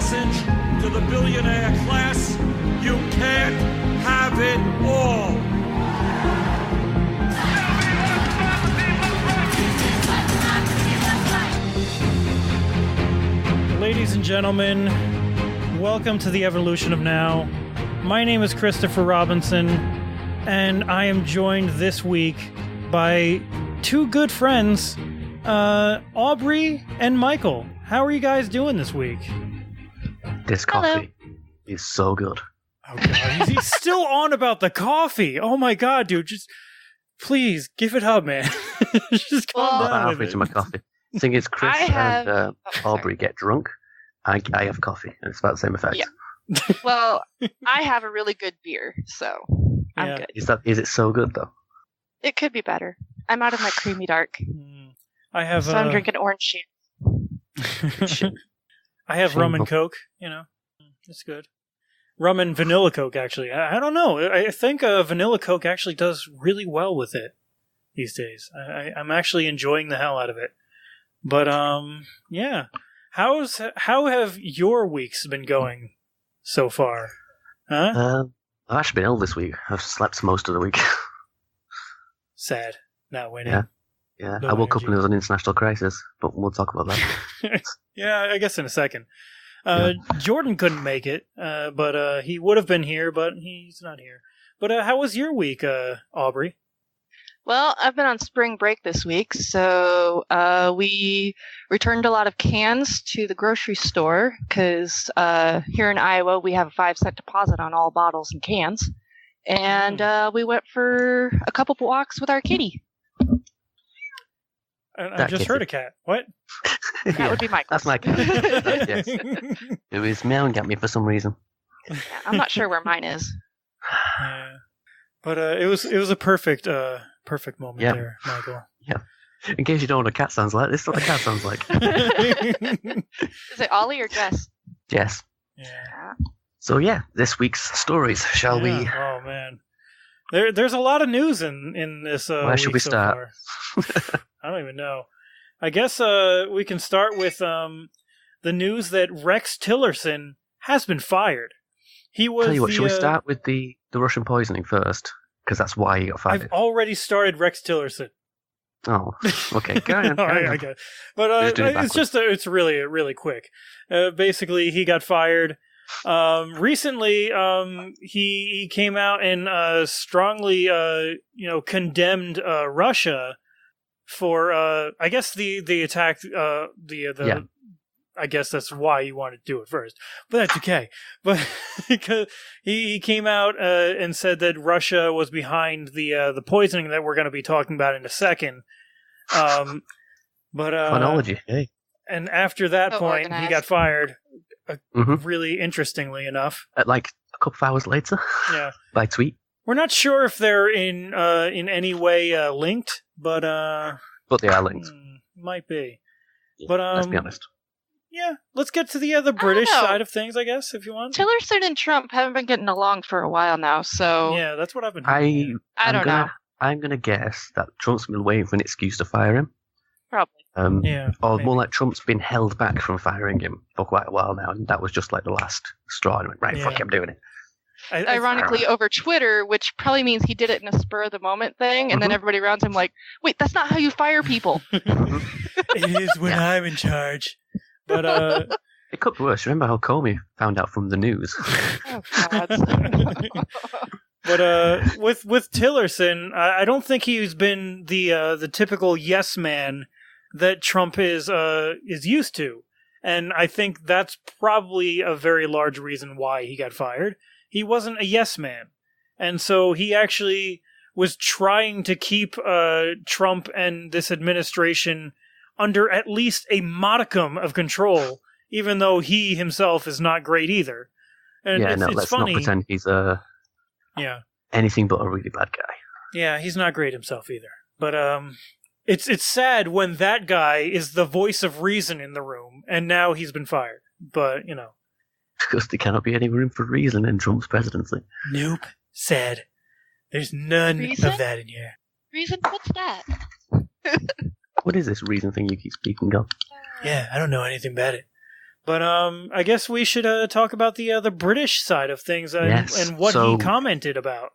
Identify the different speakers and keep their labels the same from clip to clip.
Speaker 1: message to the billionaire class: you can't have it all.
Speaker 2: Ladies and gentlemen, welcome to the Evolution of Now. My name is Christopher Robinson, and I am joined this week by two good friends, Aubrey and Michael. How are you guys doing this week?
Speaker 3: This coffee is so good.
Speaker 2: Oh God, he's still on about the coffee. Oh my God, dude, just please give it up, man. Just calm down.
Speaker 3: I'm halfway to my coffee. The thing is, Chris and Aubrey get drunk. I have coffee, and it's about the same effect.
Speaker 4: Yeah. Well, I have a really good beer, so I'm good.
Speaker 3: Is it so good though?
Speaker 4: It could be better. I'm out of my creamy dark. So I'm drinking orange juice.
Speaker 2: I have rum and Coke. You know, it's good. Rum and vanilla Coke, actually. I don't know. I think vanilla Coke actually does really well with it these days. I'm actually enjoying the hell out of it. But yeah. How have your weeks been going so far? Huh?
Speaker 3: I've actually been ill this week. I've slept most of the week.
Speaker 2: Sad. Not winning.
Speaker 3: Yeah.
Speaker 2: No
Speaker 3: I woke
Speaker 2: energy.
Speaker 3: up and it was an international crisis, but we'll talk about that.
Speaker 2: Yeah, I guess in a second. Jordan couldn't make it, but he would have been here, but he's not here. But how was your week, Aubrey?
Speaker 4: Well, I've been on spring break this week, so we returned a lot of cans to the grocery store because here in Iowa we have a 5-cent deposit on all bottles and cans, and we went for a couple walks with our kitty.
Speaker 2: I just heard a cat. What?
Speaker 4: That would be Michael.
Speaker 3: That's my cat. Yes. It was meowing at me for some reason.
Speaker 4: Yeah, I'm not sure where mine is.
Speaker 2: Yeah. But it was a perfect moment there, Michael.
Speaker 3: Yeah. In case you don't know what a cat sounds like, this is what a cat sounds like.
Speaker 4: Is it Ollie or Jess?
Speaker 3: Yes.
Speaker 2: Yeah.
Speaker 3: So this week's stories, shall we?
Speaker 2: Oh man, there's a lot of news in this.
Speaker 3: Where should we start?
Speaker 2: I don't even know. I guess we can start with the news that Rex Tillerson has been fired. He was.
Speaker 3: Tell you what, should we start with the Russian poisoning first? Because that's why he got fired.
Speaker 2: I've already started Rex Tillerson.
Speaker 3: Oh, okay. Carry on.
Speaker 2: Okay. But it's really quick. Basically, he got fired. Recently, he came out and strongly, condemned Russia for, I guess the attack, I guess that's why you wanted to do it first, but that's okay. But because he came out and said that Russia was behind the poisoning that we're going to be talking about in a second.
Speaker 3: Chronology, hey.
Speaker 2: And after that point,
Speaker 4: organized.
Speaker 2: he got fired. Really interestingly enough,
Speaker 3: At like a couple of hours later.
Speaker 2: Yeah.
Speaker 3: By tweet.
Speaker 2: We're not sure if they're in any way linked, but
Speaker 3: they are linked.
Speaker 2: Might be.
Speaker 3: Yeah,
Speaker 2: But
Speaker 3: let's be honest.
Speaker 2: Yeah, let's get to the British side of things, I guess, if you want.
Speaker 4: Tillerson and Trump haven't been getting along for a while now, so
Speaker 2: Yeah, that's what I've been hearing.
Speaker 4: I don't know.
Speaker 3: I'm going to guess that Trump's been waiting for an excuse to fire him.
Speaker 4: Probably.
Speaker 3: Or
Speaker 2: maybe.
Speaker 3: more like Trump's been held back from firing him for quite a while now, and that was just like the last straw. And went, right, fuck it, I'm doing it.
Speaker 4: Ironically, over Twitter, which probably means he did it in a spur of the moment thing, and then everybody around him like, wait, that's not how you fire people.
Speaker 2: It is when I'm in charge. But
Speaker 3: it could be worse. Remember how Comey found out from the news?
Speaker 4: Oh, God.
Speaker 2: But with Tillerson, I don't think he's been the typical yes man that Trump is used to, and I think that's probably a very large reason why he got fired. He wasn't a yes man, and so he actually was trying to keep Trump and this administration under at least a modicum of control, even though he himself is not great either. And
Speaker 3: let's
Speaker 2: funny.
Speaker 3: not pretend he's
Speaker 2: Yeah.
Speaker 3: anything but a really bad guy.
Speaker 2: Yeah, he's not great himself either. But it's sad when that guy is the voice of reason in the room, and now he's been fired. But, you know.
Speaker 3: Because there cannot be any room for reason in Trump's presidency.
Speaker 2: Nope. Sad. There's none
Speaker 4: Reason?
Speaker 2: of that in here.
Speaker 4: Reason? What's that?
Speaker 3: What is this reason thing you keep speaking of?
Speaker 2: Yeah, I don't know anything about it. But I guess we should talk about the British side of things and what he commented about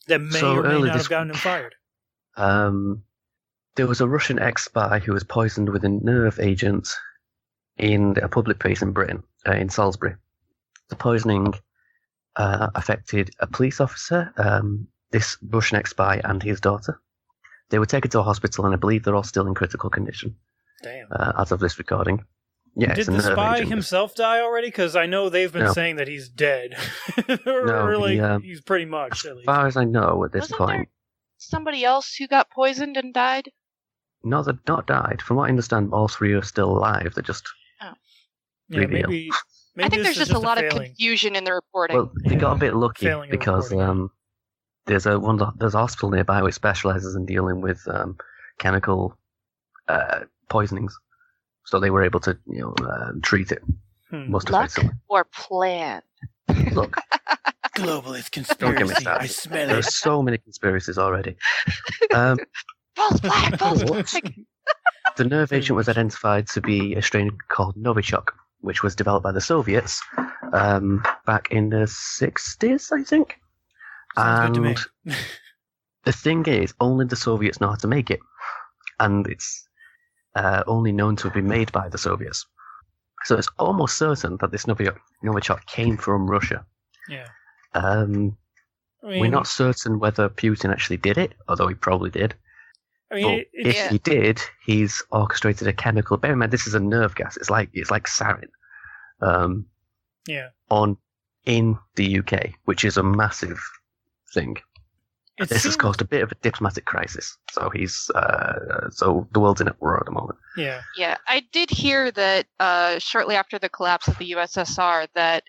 Speaker 2: that may or may not have gotten him fired.
Speaker 3: There was a Russian ex-spy who was poisoned with a nerve agent in a public place in Britain, in Salisbury. The poisoning affected a police officer, this Russian ex-spy, and his daughter. They were taken to a hospital, and I believe they're all still in critical condition.
Speaker 2: Damn.
Speaker 3: As of this recording. Yeah,
Speaker 2: did the spy himself die already? Because I know they've been saying that he's dead. He's pretty much, at least.
Speaker 3: As far as I know at this point.
Speaker 4: There somebody else who got poisoned and died?
Speaker 3: No, they've not died. From what I understand, all three are still alive. They're just revealed.
Speaker 2: Maybe
Speaker 4: I think there's just a lot of confusion in the reporting.
Speaker 3: Well, they got a bit lucky because there's a hospital nearby which specializes in dealing with chemical poisonings. So they were able to, treat it. Most
Speaker 4: Luck
Speaker 3: effectively.
Speaker 4: Or plan?
Speaker 3: Look,
Speaker 2: globalist conspiracy.
Speaker 3: Don't get me started.
Speaker 2: I smell
Speaker 3: There's so many conspiracies already.
Speaker 4: False flag. False flag.
Speaker 3: The nerve agent was identified to be a strain called Novichok, which was developed by the Soviets back in the 60s, I think.
Speaker 2: Sounds good to
Speaker 3: me. The thing is, only the Soviets know how to make it, and it's only known to have been made by the Soviets. So it's almost certain that this Novichok came from Russia.
Speaker 2: Yeah.
Speaker 3: We're not certain whether Putin actually did it, although he probably did. But if he did, he's orchestrated a chemical. Bear in mind, this is a nerve gas. It's like sarin. In the UK, which is a massive thing. This has caused a bit of a diplomatic crisis. So so the world's in uproar at the moment.
Speaker 2: Yeah.
Speaker 4: Yeah, I did hear that shortly after the collapse of the USSR, that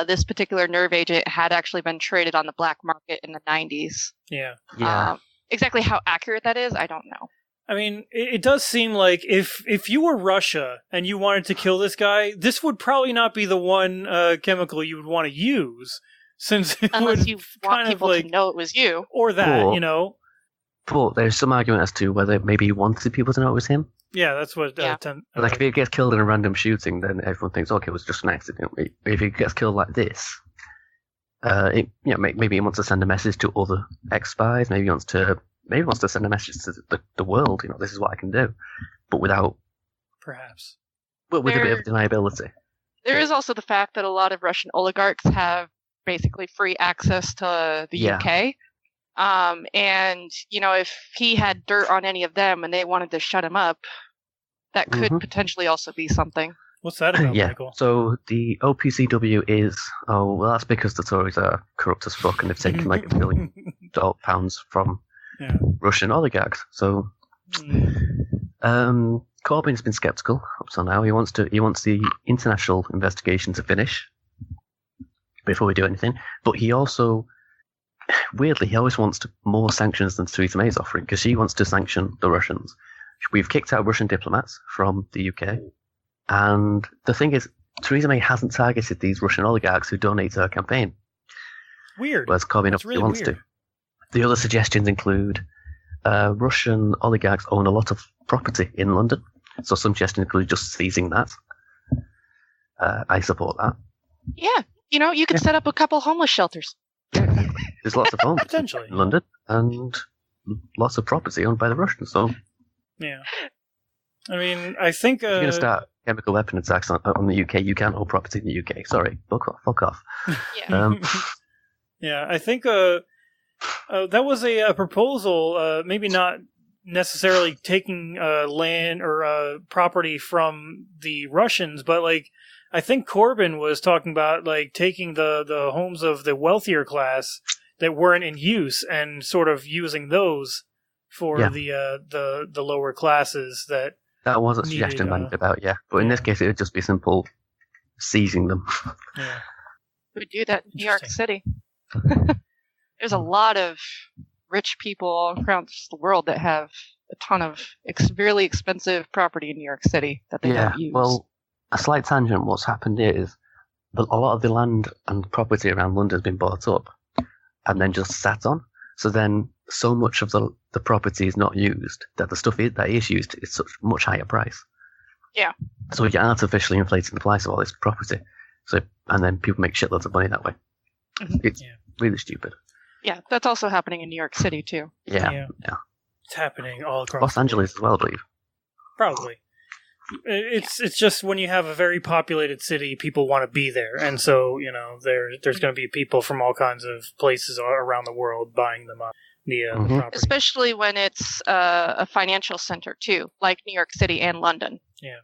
Speaker 4: this particular nerve agent had actually been traded on the black market in the 90s.
Speaker 2: Yeah.
Speaker 3: Yeah.
Speaker 4: Exactly how accurate that is, I don't know.
Speaker 2: I mean, it does seem like if you were Russia and you wanted to kill this guy, this would probably not be the one chemical you would want to use, since
Speaker 4: unless you want people to know it was you,
Speaker 2: or that,
Speaker 3: But there's some argument as to whether maybe he wanted people to know it was him.
Speaker 2: Yeah, that's what.
Speaker 3: Like if he gets killed in a random shooting, then everyone thinks, okay, it was just an accident. If he gets killed like this, maybe he wants to send a message to other ex-spies. Maybe he wants to send a message to the world. This is what I can do, but without
Speaker 2: perhaps,
Speaker 3: but with a bit of deniability.
Speaker 4: There is also the fact that a lot of Russian oligarchs have basically free access to the UK. And if he had dirt on any of them and they wanted to shut him up, that could potentially also be something.
Speaker 2: What's that about, Michael?
Speaker 3: So the OPCW is, that's because the Tories are corrupt as fuck and they've taken like £1 billion from Russian oligarchs. So Corbyn's been skeptical up till now. He wants the international investigation to finish before we do anything. But he also, weirdly, he always wants more sanctions than Theresa May's offering, because she wants to sanction the Russians. We've kicked out Russian diplomats from the UK. And the thing is, Theresa May hasn't targeted these Russian oligarchs who donate to her campaign.
Speaker 2: Weird.
Speaker 3: Whereas Corbyn obviously wants to. The other suggestions include Russian oligarchs own a lot of property in London. So some suggestions include just seizing that. I support that.
Speaker 4: Yeah. You could set up a couple homeless shelters.
Speaker 3: There's lots of homes
Speaker 2: potentially
Speaker 3: in London and lots of property owned by the Russians. So
Speaker 2: yeah. I mean, I think
Speaker 3: if you're going to start chemical weapon attacks on the UK, you can't own property in the UK. Sorry, fuck off.
Speaker 4: Yeah.
Speaker 2: Yeah, I think that was a proposal, maybe not necessarily taking land or property from the Russians, but I think Corbyn was talking about taking the homes of the wealthier class that weren't in use and sort of using those for the lower classes that.
Speaker 3: That was a suggestion bandied about, but in this case, it would just be simple seizing them.
Speaker 2: Yeah,
Speaker 4: we would do that in New York City. There's a lot of rich people all around the world that have a ton of really expensive property in New York City that they don't use. Well,
Speaker 3: a slight tangent. What's happened is a lot of the land and property around London has been bought up and then just sat on. So then, so much of the property is not used that the stuff that is used is such much higher price.
Speaker 4: Yeah.
Speaker 3: So you're artificially inflating the price of all this property. So, and then people make shitloads of money that way.
Speaker 4: Mhm.
Speaker 3: It's really stupid.
Speaker 4: Yeah, that's also happening in New York City, too.
Speaker 3: Yeah.
Speaker 2: It's happening all across
Speaker 3: Los Angeles as well, I believe.
Speaker 2: Probably. It's just when you have a very populated city, people want to be there, and so there's going to be people from all kinds of places around the world buying them up. The property.
Speaker 4: Especially when it's a financial center, too, like New York City and London.
Speaker 2: Yeah.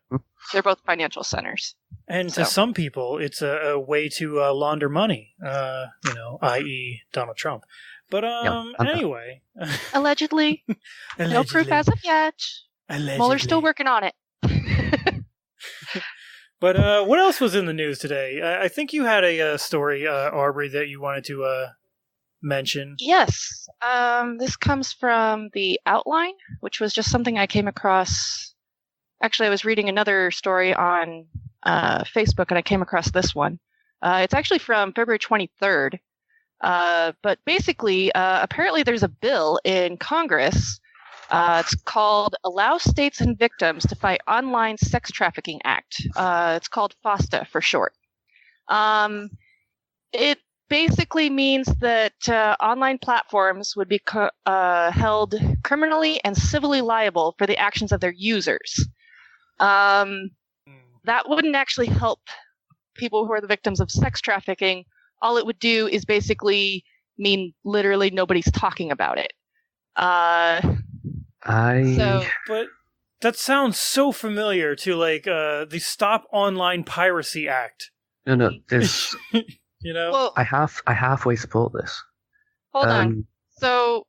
Speaker 4: They're both financial centers.
Speaker 2: And to some people, it's a way to launder money, i.e. Donald Trump. But anyway.
Speaker 4: Allegedly. No proof as of yet.
Speaker 2: Allegedly.
Speaker 4: Mueller's still working on it.
Speaker 2: But what else was in the news today? I think you had a story, Aubrey, that you wanted to mention.
Speaker 4: Yes. This comes from the Outline, which was just something I came across. Actually, I was reading another story on Facebook, and I came across this one. It's actually from February 23rd. But basically, apparently there's a bill in Congress. It's called Allow States and Victims to Fight Online Sex Trafficking Act. It's called FOSTA for short. It basically means that online platforms would be held criminally and civilly liable for the actions of their users. That wouldn't actually help people who are the victims of sex trafficking. All it would do is basically mean literally nobody's talking about it.
Speaker 2: But that sounds so familiar to the Stop Online Piracy Act.
Speaker 3: No, there's
Speaker 4: Well,
Speaker 3: I halfway support this.
Speaker 4: Hold on. So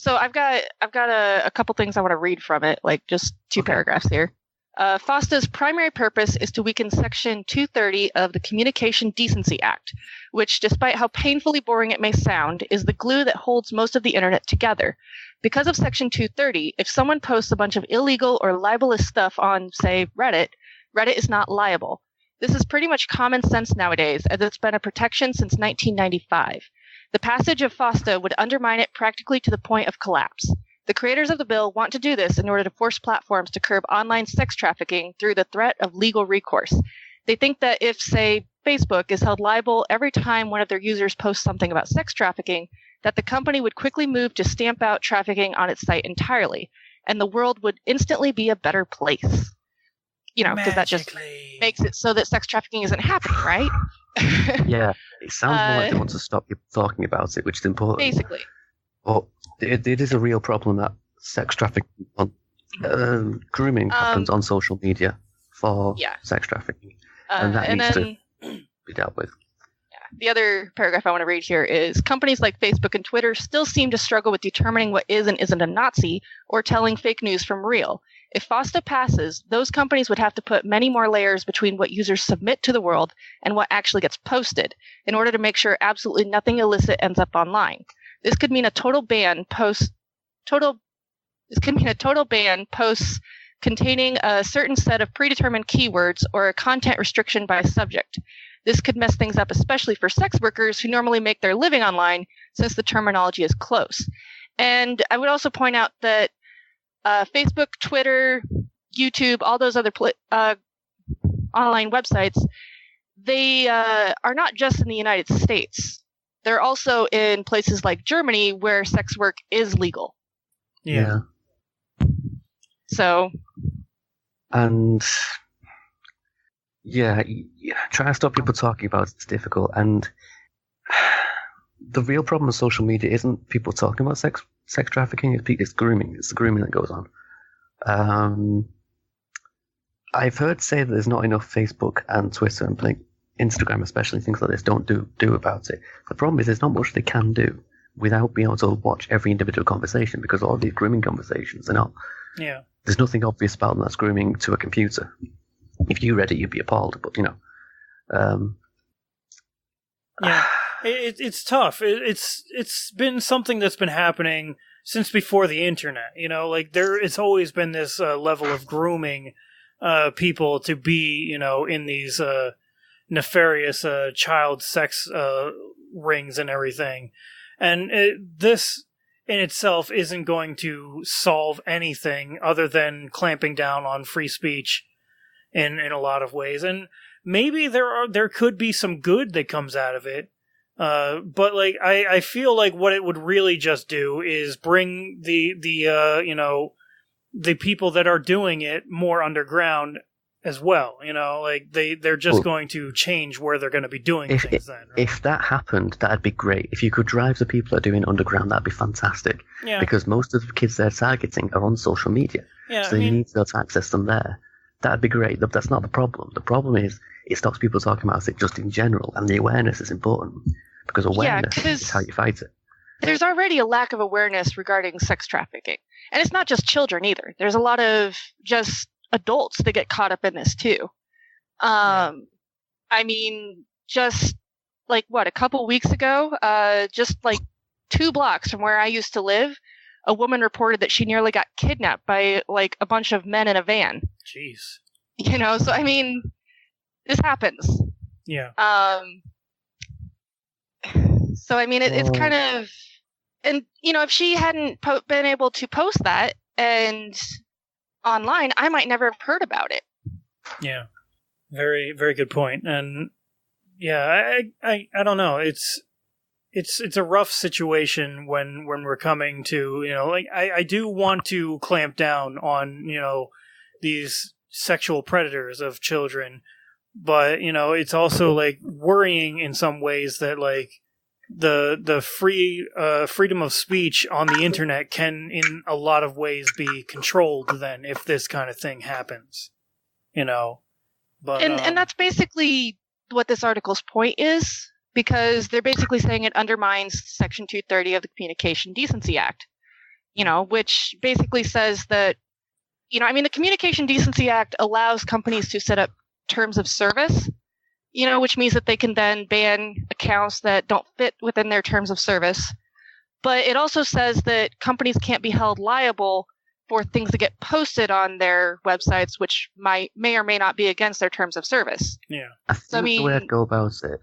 Speaker 4: I've got a couple things I want to read from it, just two paragraphs here. FOSTA's primary purpose is to weaken Section 230 of the Communication Decency Act, which, despite how painfully boring it may sound, is the glue that holds most of the internet together. Because of Section 230, if someone posts a bunch of illegal or libelous stuff on, say, Reddit is not liable. This is pretty much common sense nowadays, as it's been a protection since 1995. The passage of FOSTA would undermine it practically to the point of collapse. The creators of the bill want to do this in order to force platforms to curb online sex trafficking through the threat of legal recourse. They think that if, say, Facebook is held liable every time one of their users posts something about sex trafficking, that the company would quickly move to stamp out trafficking on its site entirely, and the world would instantly be a better place. Because that just makes it so that sex trafficking isn't happening, right?
Speaker 3: Yeah, it sounds more like they want to stop you talking about it, which is important.
Speaker 4: Basically.
Speaker 3: Well, it is a real problem that sex trafficking, grooming happens on social media for sex trafficking, and that needs to be dealt with.
Speaker 4: The other paragraph I want to read here is companies like Facebook and Twitter still seem to struggle with determining what is and isn't a Nazi or telling fake news from real. If FOSTA passes, those companies would have to put many more layers between what users submit to the world and what actually gets posted in order to make sure absolutely nothing illicit ends up online. This could mean a total ban posts containing a certain set of predetermined keywords or a content restriction by subject. This could mess things up, especially for sex workers who normally make their living online, since the terminology is close. And I would also point out that Facebook, Twitter, YouTube, all those other online websites, they are not just in the United States. They're also in places like Germany where sex work is legal.
Speaker 3: Yeah.
Speaker 4: So.
Speaker 3: And trying to stop people talking about it's difficult. And the real problem with social media isn't people talking about sex trafficking. It's grooming. It's the grooming that goes on. I've heard say that there's not enough Facebook and Twitter and Instagram, especially things like this, don't do about it. The problem is there's not much they can do without being able to watch every individual conversation, because all of these grooming conversations are not. Yeah. There's nothing obvious about them that's grooming to a computer. If you read it, you'd be appalled. But
Speaker 2: it's tough. It's been something that's been happening since before the internet. It's always been this level of grooming people to be in these nefarious child sex rings and everything. And this in itself isn't going to solve anything other than clamping down on free speech in a lot of ways, and maybe there could be some good that comes out of it. But like I feel like what it would really just do is bring the people that are doing it more underground as well. Like they're just going to change where they're going to be doing things then. Right?
Speaker 3: If that happened, that'd be great. If you could drive the people that are doing it underground, that'd be fantastic.
Speaker 2: Yeah.
Speaker 3: Because most of the kids they're targeting are on social media.
Speaker 2: Yeah,
Speaker 3: so you need to be able to access them there. That'd be great. That's not the problem. The problem is it stops people talking about it just in general, and the awareness is important. Because awareness is how you fight it.
Speaker 4: There's already a lack of awareness regarding sex trafficking. And it's not just children either. There's a lot of just adults that get caught up in this too. I mean, just like a couple weeks ago, just like 2 blocks from where I used to live, a woman reported that she nearly got kidnapped by like a bunch of men in a van.
Speaker 2: Jeez.
Speaker 4: So I mean, this happens.
Speaker 2: Yeah.
Speaker 4: So, I mean, it's kind of, and, if she hadn't been able to post that and online, I might never have heard about it.
Speaker 2: Yeah. Very, very good point. And yeah, I don't know. It's a rough situation when we're coming to, like, I do want to clamp down on, these sexual predators of children, but, it's also like worrying in some ways that like, the freedom of speech on the internet can in a lot of ways be controlled then if this kind of thing happens, but
Speaker 4: and that's basically what this article's point is, because they're basically saying it undermines Section 230 of the Communication Decency Act, which basically says that the Communication Decency Act allows companies to set up terms of service, which means that they can then ban accounts that don't fit within their terms of service. But it also says that companies can't be held liable for things that get posted on their websites, which may or may not be against their terms of service.
Speaker 2: Yeah.
Speaker 3: I think the way I'd go about it,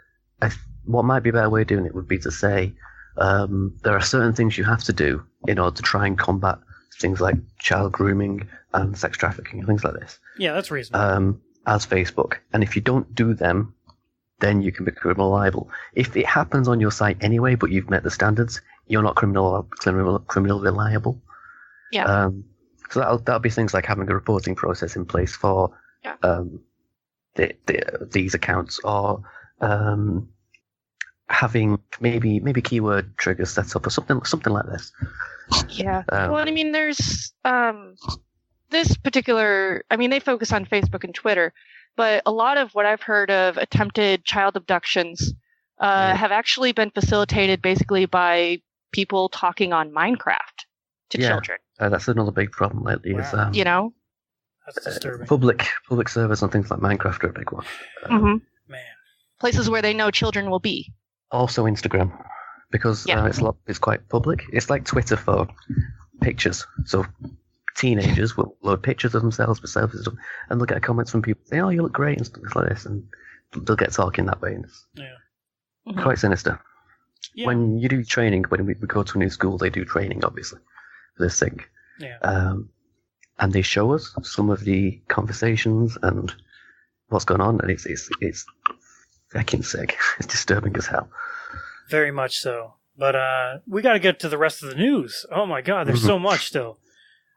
Speaker 3: what might be a better way of doing it would be to say there are certain things you have to do in order to try and combat things like child grooming and sex trafficking and things like this.
Speaker 2: Yeah, that's reasonable.
Speaker 3: As Facebook. And if you don't do them, then you can be criminal liable. If it happens on your site anyway, but you've met the standards, you're not criminally liable.
Speaker 4: Yeah.
Speaker 3: So that'll be things like having a reporting process in place for these accounts, or having maybe keyword triggers set up or something like this.
Speaker 4: Yeah. Well, I mean, there's this particular. I mean, they focus on Facebook and Twitter. But a lot of what I've heard of attempted child abductions have actually been facilitated basically by people talking on Minecraft to children.
Speaker 3: That's another big problem lately.
Speaker 2: Wow.
Speaker 3: Is
Speaker 2: that's disturbing.
Speaker 3: Public servers and things like Minecraft are a big one.
Speaker 4: Man,
Speaker 5: places where they know children will be.
Speaker 3: Also Instagram, because it's quite public. It's like Twitter for pictures. So teenagers will load pictures of themselves with selfies and they'll get comments from people saying, "Oh, you look great," and stuff like this, and they'll get talking that way. And it's quite sinister. Yeah. When you do training, when we go to a new school, they do training, obviously, for this thing.
Speaker 2: Yeah.
Speaker 3: And they show us some of the conversations and what's going on, and it's fucking sick. It's disturbing as hell.
Speaker 2: Very much so. But we got to get to the rest of the news. Oh my God, there's so much still.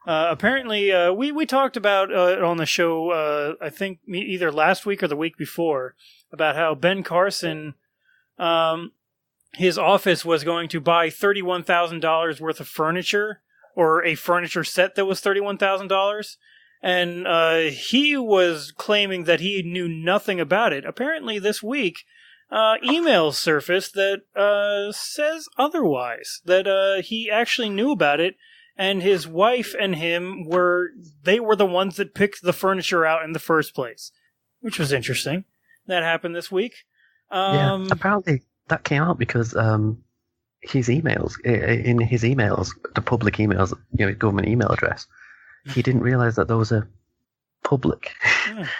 Speaker 2: Apparently, we talked about on the show, I think either last week or the week before, about how Ben Carson, his office was going to buy $31,000 worth of furniture, or a furniture set that was $31,000. And he was claiming that he knew nothing about it. Apparently this week, emails surfaced that says otherwise, that he actually knew about it, and his wife and him were the ones that picked the furniture out in the first place, which was interesting. That happened this week.
Speaker 3: Apparently that came out because his emails, the public emails, his government email address, he didn't realize that those are public.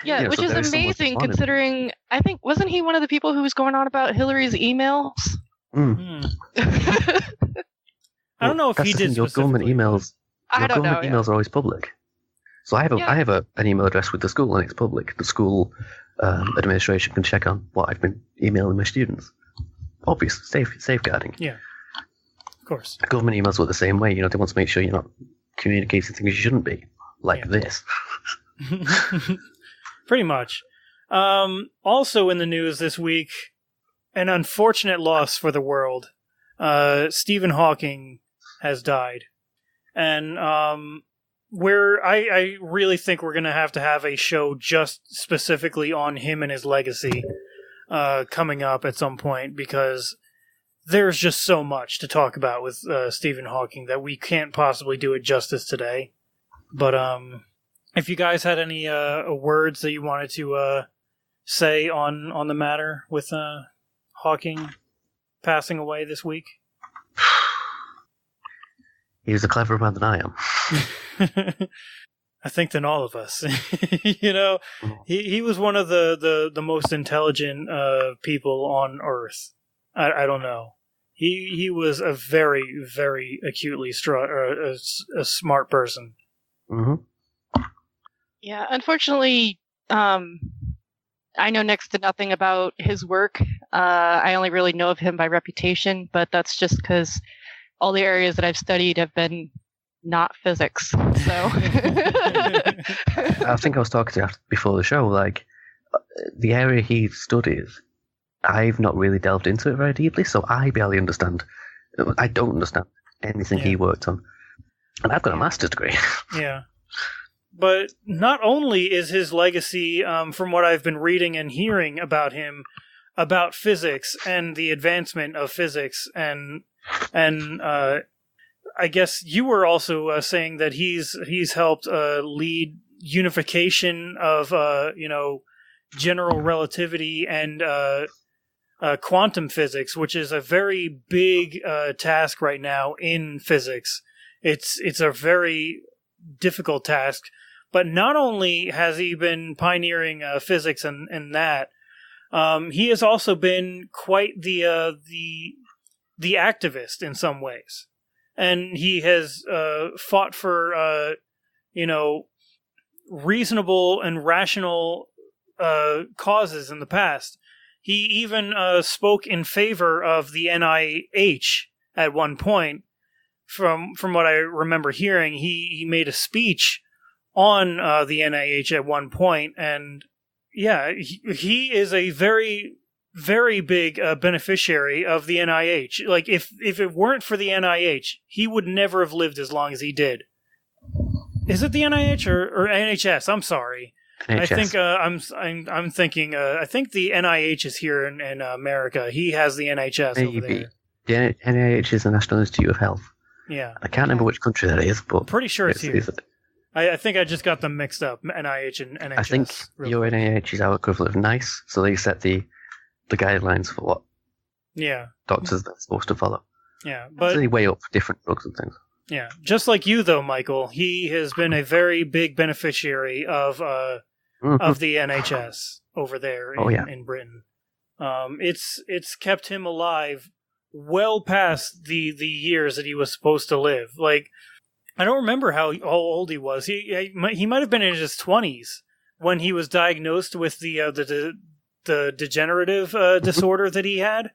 Speaker 4: Yeah, which is amazing considering, I think, wasn't he one of the people who was going on about Hillary's emails?
Speaker 2: I don't know if he did
Speaker 3: your government emails. Emails are always public. So I have an email address with the school, and it's public. The school administration can check on what I've been emailing my students. Obvious, safeguarding.
Speaker 2: Yeah, of course.
Speaker 3: Government emails work the same way. They want to make sure you're not communicating things you shouldn't be, like this.
Speaker 2: Pretty much. Also in the news this week, an unfortunate loss for the world. Stephen Hawking has died. And I really think we're going to have a show just specifically on him and his legacy coming up at some point, because there's just so much to talk about with Stephen Hawking that we can't possibly do it justice today. But if you guys had any words that you wanted to say on the matter with Hawking passing away this week?
Speaker 3: He was a cleverer man than I am.
Speaker 2: I think than all of us. He was one of the most intelligent people on Earth. I don't know. He was a very, very acutely a smart person.
Speaker 3: Mm-hmm.
Speaker 4: Yeah, unfortunately, I know next to nothing about his work. I only really know of him by reputation, but that's just because all the areas that I've studied have been not physics. So
Speaker 3: I think I was talking to you before the show, like, the area he studies, I've not really delved into it very deeply, so I barely understand. I don't understand anything he worked on. And I've got a master's degree.
Speaker 2: Yeah. But not only is his legacy, from what I've been reading and hearing about him, about physics and the advancement of physics, and I guess you were also saying that he's helped lead unification of general relativity and quantum physics, which is a very big task right now in physics. It's a very difficult task. But not only has he been pioneering physics and that, he has also been quite the activist in some ways, and he has fought for reasonable and rational causes in the past. He even spoke in favor of the NIH at one point. From what I remember hearing, he made a speech on the NIH at one point, and yeah, he is a very, very big beneficiary of the NIH. Like, if it weren't for the NIH, he would never have lived as long as he did. Is it the NIH or NHS? I'm sorry. NHS. I think I'm thinking. I think the NIH is here in America. He has the NHS over there.
Speaker 3: The NIH is the National Institute of Health.
Speaker 2: Yeah,
Speaker 3: I can't remember which country that is, but
Speaker 2: I'm pretty sure it's here. I think I just got them mixed up, NIH and NHS.
Speaker 3: I think your NIH is our equivalent of NICE, so they set the guidelines for what doctors are supposed to follow.
Speaker 2: Yeah, but
Speaker 3: so they weigh up different drugs and things.
Speaker 2: Yeah, just like you though, Michael, he has been a very big beneficiary of the NHS over there in Britain. It's kept him alive well past the years that he was supposed to live. Like, I don't remember how old he was. He might have been in his 20s when he was diagnosed with the degenerative disorder that he had,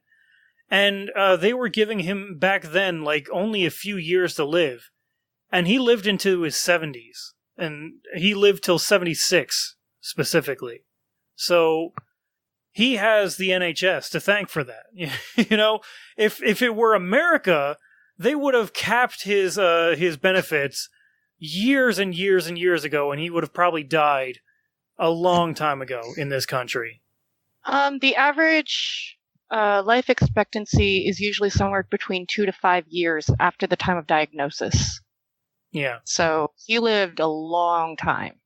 Speaker 2: and they were giving him back then like only a few years to live, and he lived into his 70s, and he lived till 76 specifically. So he has the NHS to thank for that. If it were America, they would have capped his benefits years and years and years ago, and he would have probably died a long time ago in this country.
Speaker 4: The average life expectancy is usually somewhere between 2 to 5 years after the time of diagnosis.
Speaker 2: Yeah.
Speaker 4: So he lived a long time.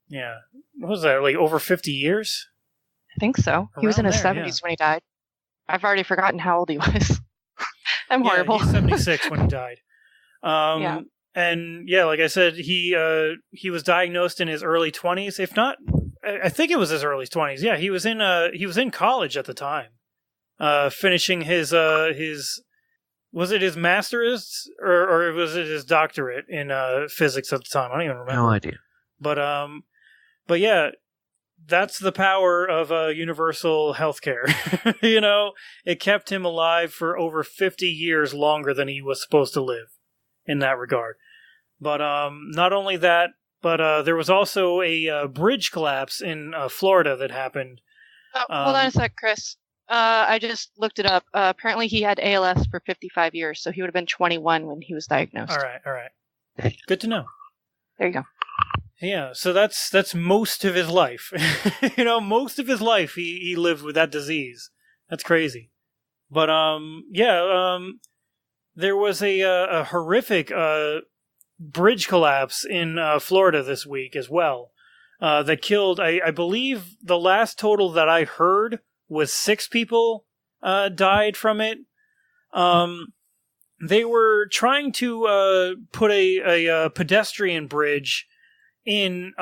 Speaker 2: Yeah. What was that, like over 50 years?
Speaker 4: I think so.
Speaker 2: Around
Speaker 4: he was in his
Speaker 2: there,
Speaker 4: 70s when he died. I've already forgotten how old he was. I'm horrible.
Speaker 2: He's 76 when he died. And yeah, like I said, he was diagnosed in his early 20s. If not, I think it was his early 20s. Yeah, he was in college at the time, finishing his was it his master's or was it his doctorate in physics at the time? I don't even remember.
Speaker 3: No idea.
Speaker 2: But yeah, that's the power of universal healthcare. It kept him alive for over 50 years longer than he was supposed to live in that regard. But not only that, but there was also a bridge collapse in Florida that happened.
Speaker 4: Hold on a sec, Chris. I just looked it up. Apparently he had ALS for 55 years, so he would have been 21 when he was diagnosed.
Speaker 2: All right. Good to know.
Speaker 4: There you go.
Speaker 2: Yeah, so that's most of his life. Most of his life he lived with that disease. That's crazy. But there was a horrific bridge collapse in Florida this week as well. That killed, I believe the last total that I heard was 6 people died from it. They were trying to put a pedestrian bridge in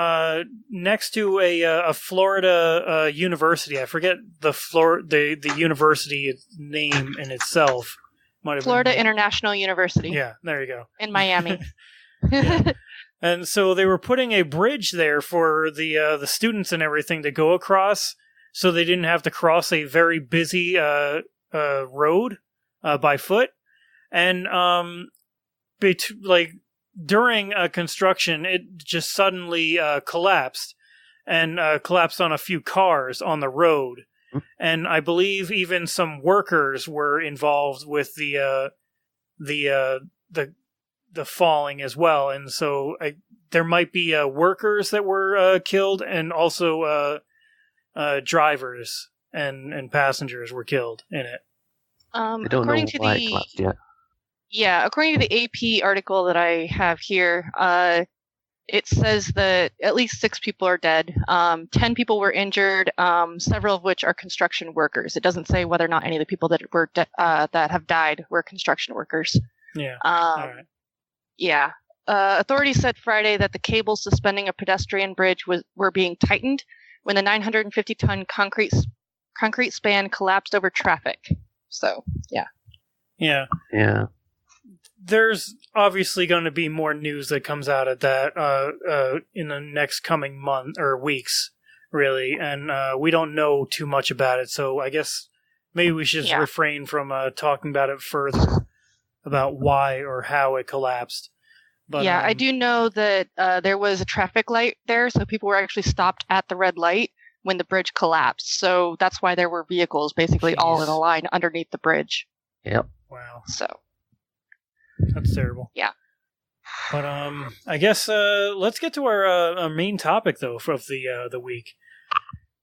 Speaker 2: next to a Florida university. I forget the university name in itself.
Speaker 4: Florida International University.
Speaker 2: Yeah, there you go.
Speaker 4: In Miami.
Speaker 2: Yeah. And so they were putting a bridge there for the students and everything to go across, so they didn't have to cross a very busy road by foot. And during construction, it just suddenly collapsed and collapsed on a few cars on the road. And I believe even some workers were involved with the falling as well. And so there might be workers that were killed, and also drivers and passengers were killed in it.
Speaker 3: I don't know why it collapsed yet.
Speaker 4: Yeah, according to the AP article that I have here, it says that at least 6 people are dead. 10 people were injured, several of which are construction workers. It doesn't say whether or not any of the people that were that have died were construction workers.
Speaker 2: Yeah. All right.
Speaker 4: Yeah. Authorities said Friday that the cables suspending a pedestrian bridge were being tightened when the 950-ton concrete span collapsed over traffic. So, yeah.
Speaker 2: Yeah.
Speaker 3: Yeah.
Speaker 2: There's obviously going to be more news that comes out of that in the next coming month or weeks, really, and we don't know too much about it. So I guess maybe we should just refrain from talking about it further, about why or how it collapsed. But,
Speaker 4: I do know that there was a traffic light there, so people were actually stopped at the red light when the bridge collapsed. So that's why there were vehicles basically all in a line underneath the bridge.
Speaker 3: Yep.
Speaker 2: Wow.
Speaker 4: So.
Speaker 2: That's terrible.
Speaker 4: Yeah.
Speaker 2: But I guess let's get to our main topic though of the week.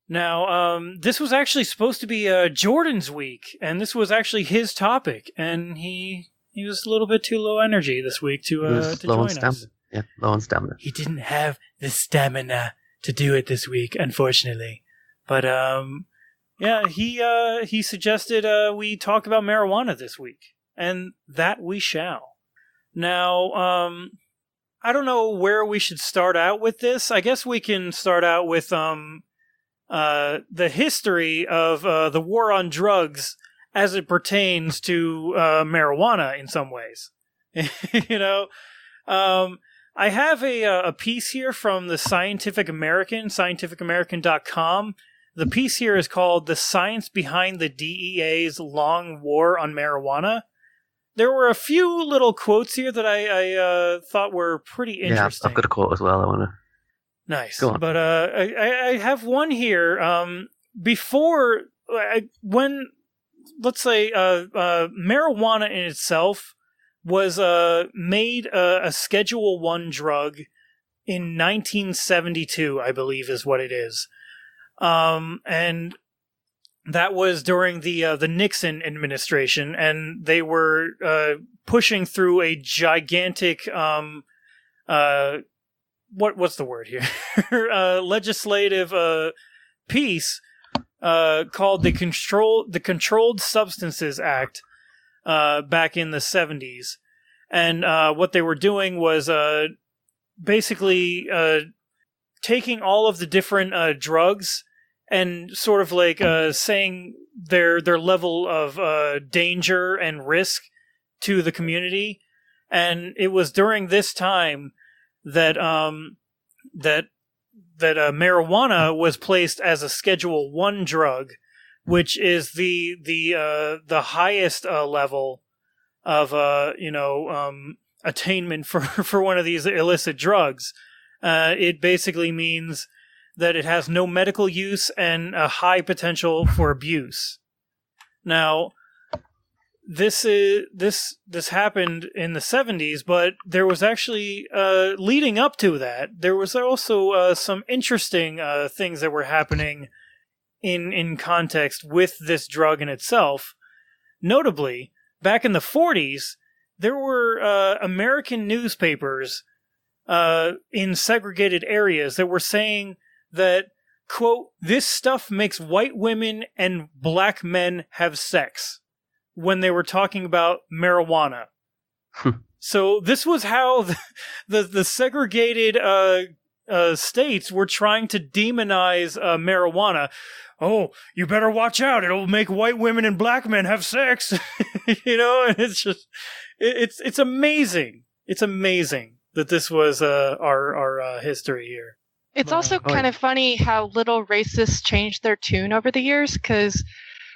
Speaker 2: Now, this was actually supposed to be Jordan's week, and this was actually his topic, and he was a little bit too low energy this week to join us.
Speaker 3: Yeah, low on stamina.
Speaker 2: He didn't have the stamina to do it this week, unfortunately. But he suggested we talk about marijuana this week. And that we shall. Now, I don't know where we should start out with this. I guess we can start out with the history of the war on drugs as it pertains to marijuana in some ways. I have a piece here from the Scientific American, scientificamerican.com. The piece here is called "The Science Behind the DEA's Long War on Marijuana." There were a few little quotes here that I thought were pretty interesting.
Speaker 3: Yeah, I've got a quote as well. I want to.
Speaker 2: Nice.
Speaker 3: Go on.
Speaker 2: But I have one here. When, let's say, marijuana in itself was made a Schedule 1 drug in 1972, I believe is what it is. And that was during the Nixon administration, and they were pushing through a gigantic what's the word here? Legislative piece called the Controlled Substances Act back in the 70s, and what they were doing was basically taking all of the different drugs and sort of like saying their level of danger and risk to the community. And it was during this time that that marijuana was placed as a Schedule 1 drug, which is the highest level of attainment for one of these illicit drugs. It basically means that it has no medical use and a high potential for abuse. Now, this happened in the 70s, but there was actually leading up to that, there was also some interesting things that were happening in context with this drug in itself. Notably, back in the 40s, there were American newspapers in segregated areas that were saying that, quote, "this stuff makes white women and black men have sex," when they were talking about marijuana. So this was how the segregated states were trying to demonize marijuana. Oh, you better watch out. It'll make white women and black men have sex. And it's just, it's amazing. It's amazing that this was our history here.
Speaker 4: It's also kind of funny how little racists changed their tune over the years, because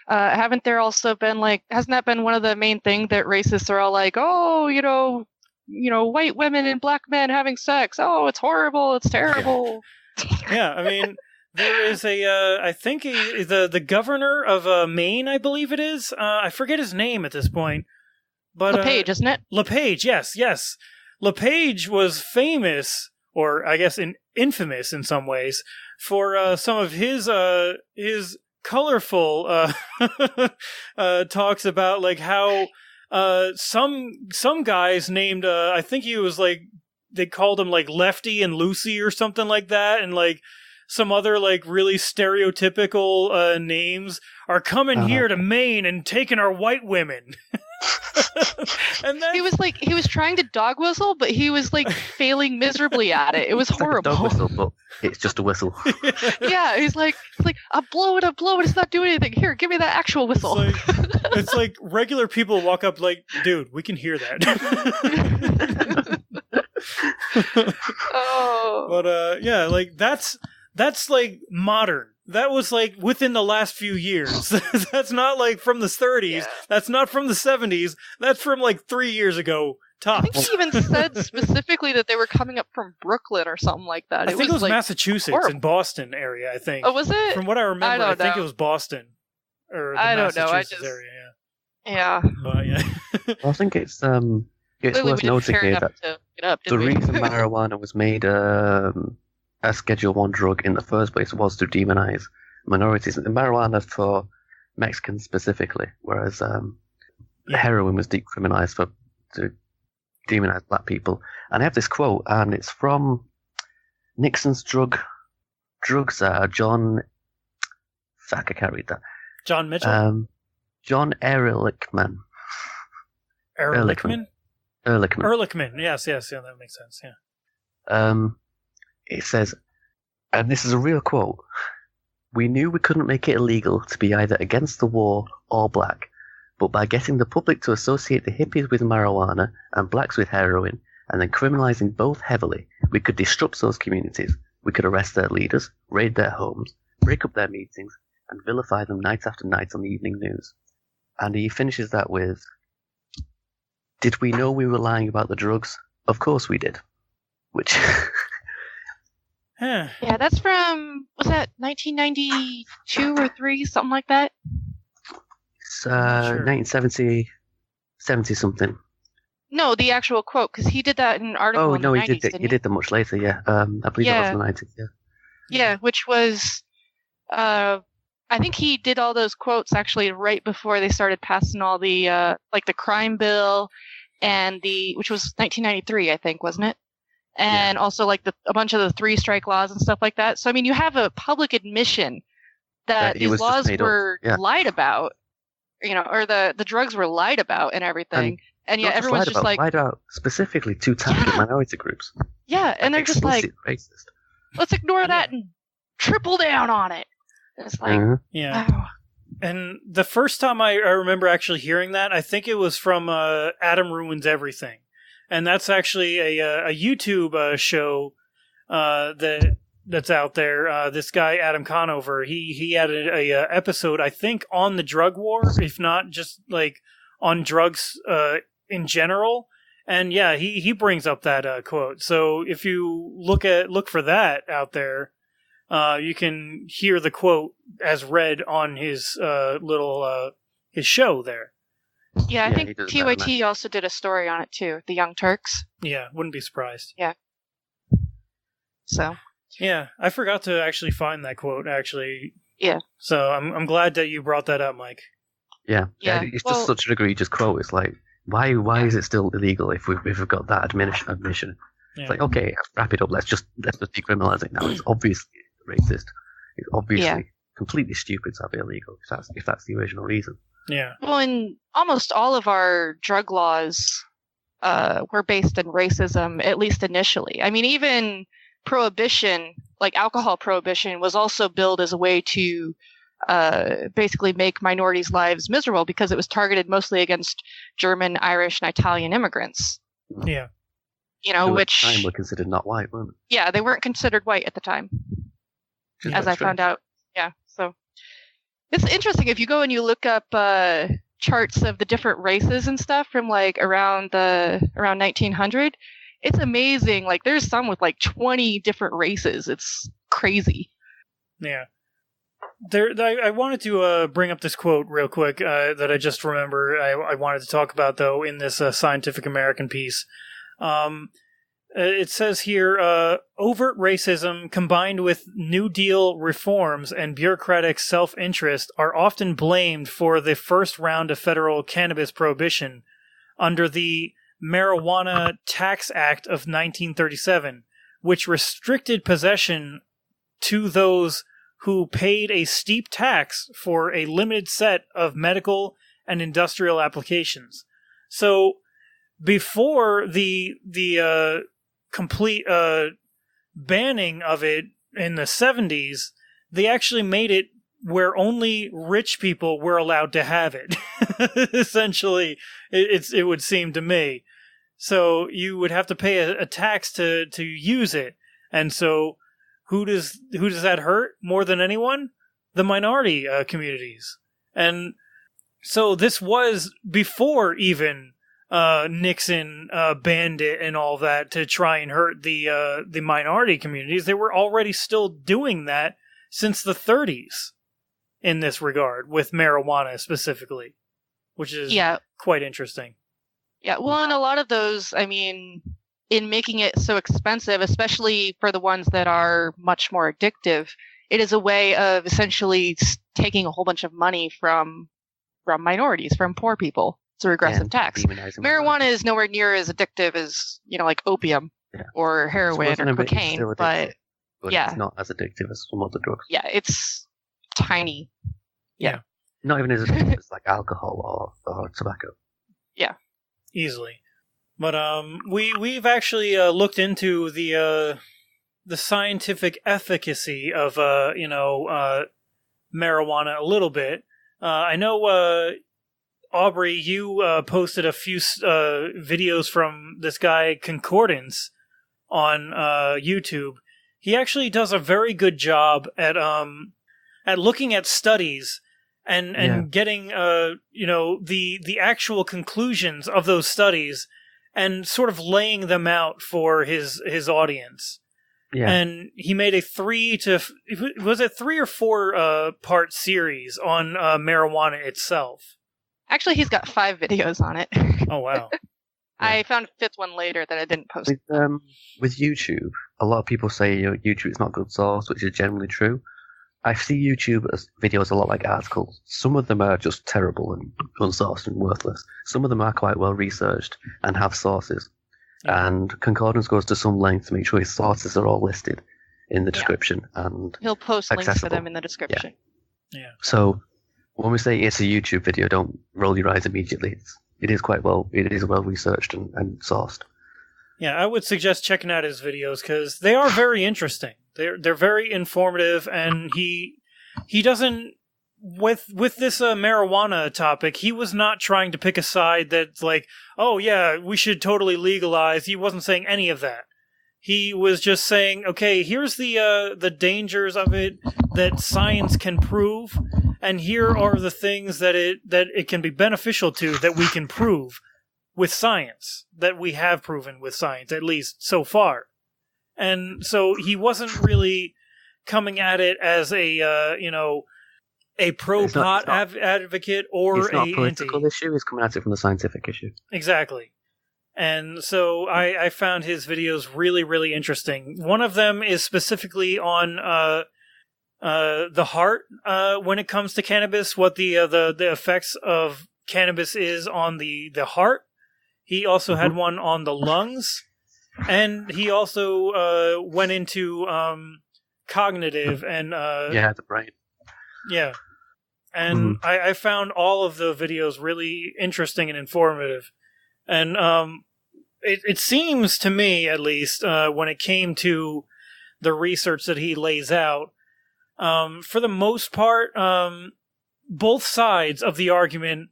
Speaker 4: hasn't that been one of the main things that racists are all like, oh, white women and black men having sex. Oh, it's horrible. It's terrible.
Speaker 2: Yeah, I mean, there is I think the governor of Maine, I believe it is. I forget his name at this point. But
Speaker 4: LePage, isn't it?
Speaker 2: LePage, yes. LePage was famous, or I guess infamous in some ways, for some of his colorful talks about like how some guys named I think he was like, they called him like Lefty and Lucy or something like that, and like some other like really stereotypical names are coming here to Maine and taking our white women. And then
Speaker 4: he was trying to dog whistle, but he was like failing miserably at it. It was horrible.
Speaker 3: Like a dog whistle, but it's just a whistle.
Speaker 4: Yeah, he's like, I blow it, it's not doing anything. Here, give me that actual whistle.
Speaker 2: It's like regular people walk up like, dude, we can hear that.
Speaker 4: Oh.
Speaker 2: But yeah, like that's like modern. That was like within the last few years. That's not like from the 30s. Yeah. That's not from the 70s. That's from like 3 years ago, tops.
Speaker 4: I think he even said specifically that they were coming up from Brooklyn or something like that.
Speaker 2: I think it was like Massachusetts and Boston area, I think.
Speaker 4: Oh, was it?
Speaker 2: From what I remember, I think it was Boston. Or the Massachusetts area,
Speaker 4: yeah.
Speaker 2: But yeah.
Speaker 3: I think it's worth noting here that the reason marijuana was made a Schedule 1 drug in the first place was to demonize minorities. And marijuana for Mexicans specifically, whereas heroin was decriminalized to demonize black people. And I have this quote, and it's from Nixon's drug czar, John... Fuck, I can't read that.
Speaker 2: John Mitchell?
Speaker 3: John Ehrlichman.
Speaker 2: Ehrlichman?
Speaker 3: Ehrlichman.
Speaker 2: Yes, that makes sense, yeah.
Speaker 3: It says, and this is a real quote, "We knew we couldn't make it illegal to be either against the war or black, but by getting the public to associate the hippies with marijuana and blacks with heroin, and then criminalizing both heavily, we could disrupt those communities. We could arrest their leaders, raid their homes, break up their meetings, and vilify them night after night on the evening news." And he finishes that with, "Did we know we were lying about the drugs? Of course we did." Which...
Speaker 2: Huh.
Speaker 4: Yeah, that's from, was that 1992 or 3, something like that?
Speaker 3: It's sure. 1970, 70-something.
Speaker 4: No, the actual quote, because he did that in an article in the 90s,
Speaker 3: he did that much later, yeah. I believe that was in the 90s, yeah.
Speaker 4: Yeah, which was, I think he did all those quotes actually right before they started passing all the, like the crime bill, and which was 1993, I think, wasn't it? And also like a bunch of the 3-strike laws and stuff like that. So, I mean, you have a public admission that these laws were lied about, or the drugs were lied about and everything. And yet everyone's just like...
Speaker 3: lied out specifically to target minority groups.
Speaker 4: Yeah, and they're just like,
Speaker 3: racist.
Speaker 4: Let's ignore that and triple down on it. And it's like,
Speaker 2: yeah.
Speaker 4: Wow.
Speaker 2: And the first time I remember actually hearing that, I think it was from Adam Ruins Everything. And that's actually a YouTube show that's out there. This guy Adam Conover, he had a episode, I think, on the drug war, if not just like on drugs in general. And yeah, he brings up that quote. So if you look for that out there, you can hear the quote as read on his his show there.
Speaker 4: Yeah, I think TYT also did a story on it too, the Young Turks.
Speaker 2: Yeah, wouldn't be surprised.
Speaker 4: Yeah. So.
Speaker 2: Yeah, I forgot to actually find that quote, actually.
Speaker 4: Yeah.
Speaker 2: So I'm glad that you brought that up, Mike.
Speaker 3: Yeah. It's just such an egregious quote. It's like, why is it still illegal if we've got that admission? Yeah. It's like, okay, wrap it up. Let's just decriminalize it now. It's obviously racist. It's obviously completely stupid to have it illegal if that's the original reason.
Speaker 2: Yeah.
Speaker 4: Well, and almost all of our drug laws were based in racism, at least initially. I mean, even prohibition, like alcohol prohibition, was also billed as a way to basically make minorities' lives miserable because it was targeted mostly against German, Irish, and Italian immigrants.
Speaker 2: Yeah.
Speaker 4: You know, which
Speaker 3: at the time were considered not white, weren't they?
Speaker 4: Yeah, they weren't considered white at the time, as I found out. Yeah, so it's interesting if you go and you look up charts of the different races and stuff from like around 1900. It's amazing. Like there's some with like 20 different races. It's crazy.
Speaker 2: Yeah. I wanted to bring up this quote real quick that I just remember. I wanted to talk about though in this Scientific American piece. It says here, overt racism combined with New Deal reforms and bureaucratic self-interest are often blamed for the first round of federal cannabis prohibition under the Marijuana Tax Act of 1937, which restricted possession to those who paid a steep tax for a limited set of medical and industrial applications. So before the complete banning of it in the 70s, they actually made it where only rich people were allowed to have it. Essentially, it would seem to me. So you would have to pay a tax to use it. And so who does that hurt more than anyone? The minority communities. And so this was before even Nixon banned it and all that to try and hurt the minority communities. They were already still doing that since the 30s in this regard, with marijuana specifically, which is quite interesting.
Speaker 4: Yeah, well, and a lot of those, I mean, in making it so expensive, especially for the ones that are much more addictive, it is a way of essentially taking a whole bunch of money from minorities, from poor people. It's a regressive tax. Marijuana is nowhere near as addictive as, like opium or heroin or cocaine, but
Speaker 3: it's not as addictive as some other drugs.
Speaker 4: Yeah, it's tiny. Yeah.
Speaker 3: Not even as addictive as like alcohol or tobacco.
Speaker 2: Yeah. Easily. But we've actually looked into the scientific efficacy of marijuana a little bit. I know Aubrey, you posted a few videos from this guy Concordance on YouTube. He actually does a very good job at looking at studies and getting the actual conclusions of those studies and sort of laying them out for his audience. Yeah. And he made a 3 or 4 part series on marijuana itself.
Speaker 4: Actually, he's got 5 videos on it.
Speaker 2: Oh, wow.
Speaker 4: I found a 5th one later that I didn't post.
Speaker 3: With YouTube, a lot of people say YouTube is not a good source, which is generally true. I see YouTube as videos a lot like articles. Some of them are just terrible and unsourced and worthless. Some of them are quite well researched and have sources. Yeah. And Concordance goes to some length to make sure his sources are all listed in the description and
Speaker 4: he'll post
Speaker 3: accessible.
Speaker 4: Links to them in the description.
Speaker 2: Yeah.
Speaker 3: So when we say it's a YouTube video, don't roll your eyes immediately. It is well researched and sourced.
Speaker 2: Yeah, I would suggest checking out his videos because they are very interesting. They're very informative, and he doesn't with this marijuana topic. He was not trying to pick a side that's like, oh yeah, we should totally legalize. He wasn't saying any of that. he was just saying, okay, here's the dangers of it that science can prove, and here are the things that it can be beneficial to that we can prove with science, that we have proven with science, at least so far. And so he wasn't really coming at it as a pro-pot advocate or
Speaker 3: it's not
Speaker 2: a
Speaker 3: political
Speaker 2: anti.
Speaker 3: issue. He's coming at it from the scientific issue.
Speaker 2: Exactly. And so I found his videos really, really interesting. One of them is specifically on the heart when it comes to cannabis, what the effects of cannabis is on the heart. He also had one on the lungs, and he also went into cognitive and
Speaker 3: the brain.
Speaker 2: Yeah. And I found all of the videos really interesting and informative. And it seems to me, at least, when it came to the research that he lays out, for the most part, both sides of the argument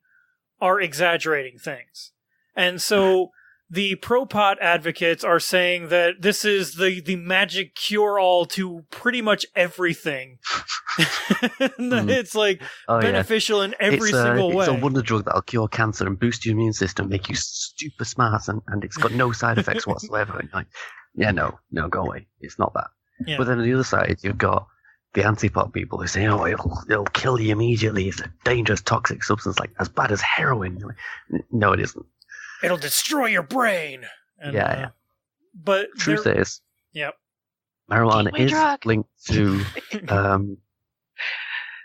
Speaker 2: are exaggerating things. And so the pro-pot advocates are saying that this is the magic cure-all to pretty much everything. It's like beneficial in every single way.
Speaker 3: It's a wonder drug that'll cure cancer and boost your immune system, make you super smart, and it's got no side effects whatsoever. And like, no, go away. It's not that. Yeah. But then on the other side, you've got the anti-pot people who say, it'll kill you immediately. It's a dangerous, toxic substance, like as bad as heroin. Like, no, it isn't.
Speaker 2: It'll destroy your brain. And, but
Speaker 3: truth is,
Speaker 2: marijuana
Speaker 3: is linked to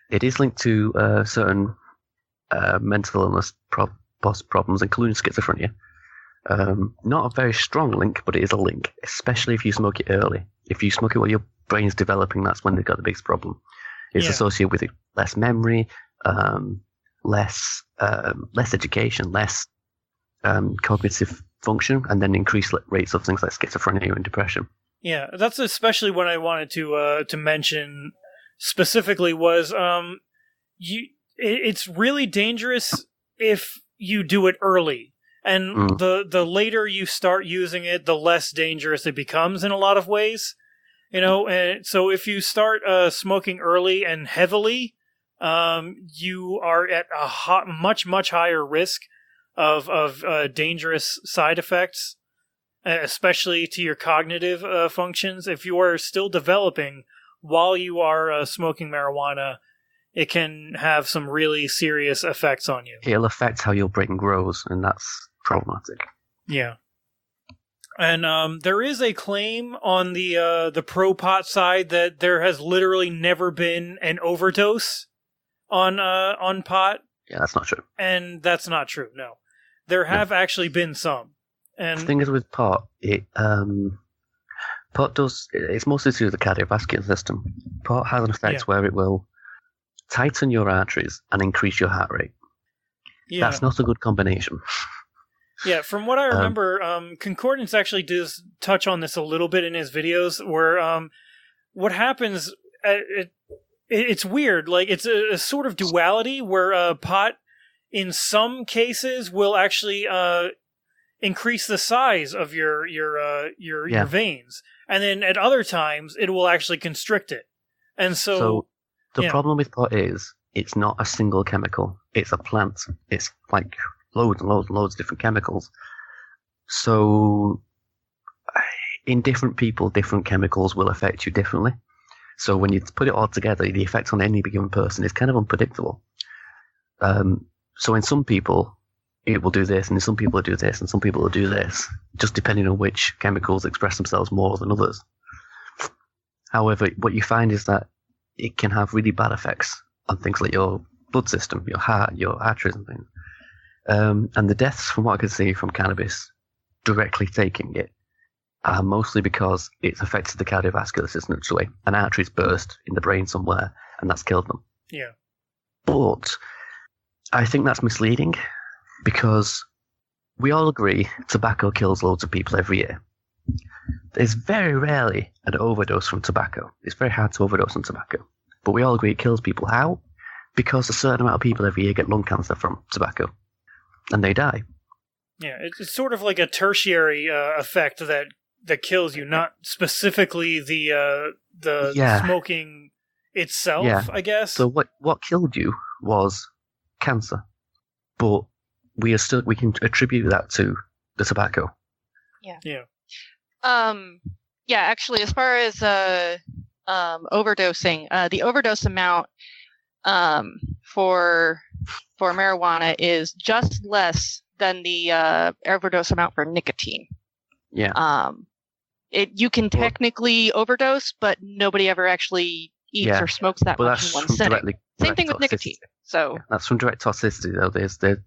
Speaker 3: it is linked to certain mental illness problems, including schizophrenia. Not a very strong link, but it is a link, especially if you smoke it early. If you smoke it while your brain's developing, that's when they've got the biggest problem. It's associated with less memory, less education, less cognitive function, and then increased rates of things like schizophrenia and depression.
Speaker 2: Yeah, that's especially what I wanted to mention specifically was it's really dangerous if you do it early. And the later you start using it, the less dangerous it becomes in a lot of ways. And so if you start smoking early and heavily, you are at a much, much higher risk of dangerous side effects, especially to your cognitive functions. If you are still developing while you are smoking marijuana, it can have some really serious effects on you.
Speaker 3: It'll affect how your brain grows, and that's problematic.
Speaker 2: Yeah. And there is a claim on the pro-pot side that there has literally never been an overdose on pot.
Speaker 3: Yeah, that's not true.
Speaker 2: And that's not true, no. There have actually been some. And
Speaker 3: the thing is with pot, pot it's mostly to do with the cardiovascular system. Pot has an effect where it will tighten your arteries and increase your heart rate. Yeah. That's not a good combination.
Speaker 2: Yeah, from what I remember, Concordance actually does touch on this a little bit in his videos, where what happens, it's weird. Like, it's a sort of duality where pot, in some cases, will actually increase the size of your veins, and then at other times, it will actually constrict it. And so
Speaker 3: the problem with pot is it's not a single chemical; it's a plant. It's like loads and loads and loads of different chemicals. So in different people, different chemicals will affect you differently. So when you put it all together, the effect on any given person is kind of unpredictable. So in some people, it will do this, and in some people it'll do this, and some people will do this, just depending on which chemicals express themselves more than others. However, what you find is that it can have really bad effects on things like your blood system, your heart, your arteries and things. And the deaths, from what I can see from cannabis, directly taking it, are mostly because it's affected the cardiovascular system actually. An artery's burst in the brain somewhere, and that's killed them.
Speaker 2: Yeah.
Speaker 3: But I think that's misleading, because we all agree tobacco kills loads of people every year. There's very rarely an overdose from tobacco. It's very hard to overdose on tobacco. But we all agree it kills people. How? Because a certain amount of people every year get lung cancer from tobacco. And they die.
Speaker 2: Yeah, it's sort of like a tertiary effect that that kills you, not specifically the smoking itself, I guess.
Speaker 3: So what killed you was cancer, but we can attribute that to the tobacco.
Speaker 4: Yeah. Actually, as far as overdosing, the overdose amount for marijuana is just less than the overdose amount for nicotine.
Speaker 3: Yeah.
Speaker 4: You can technically overdose, but nobody ever actually eats or smokes that much in one sitting. Same thing with nicotine. So
Speaker 3: that's from direct toxicity, though. There's the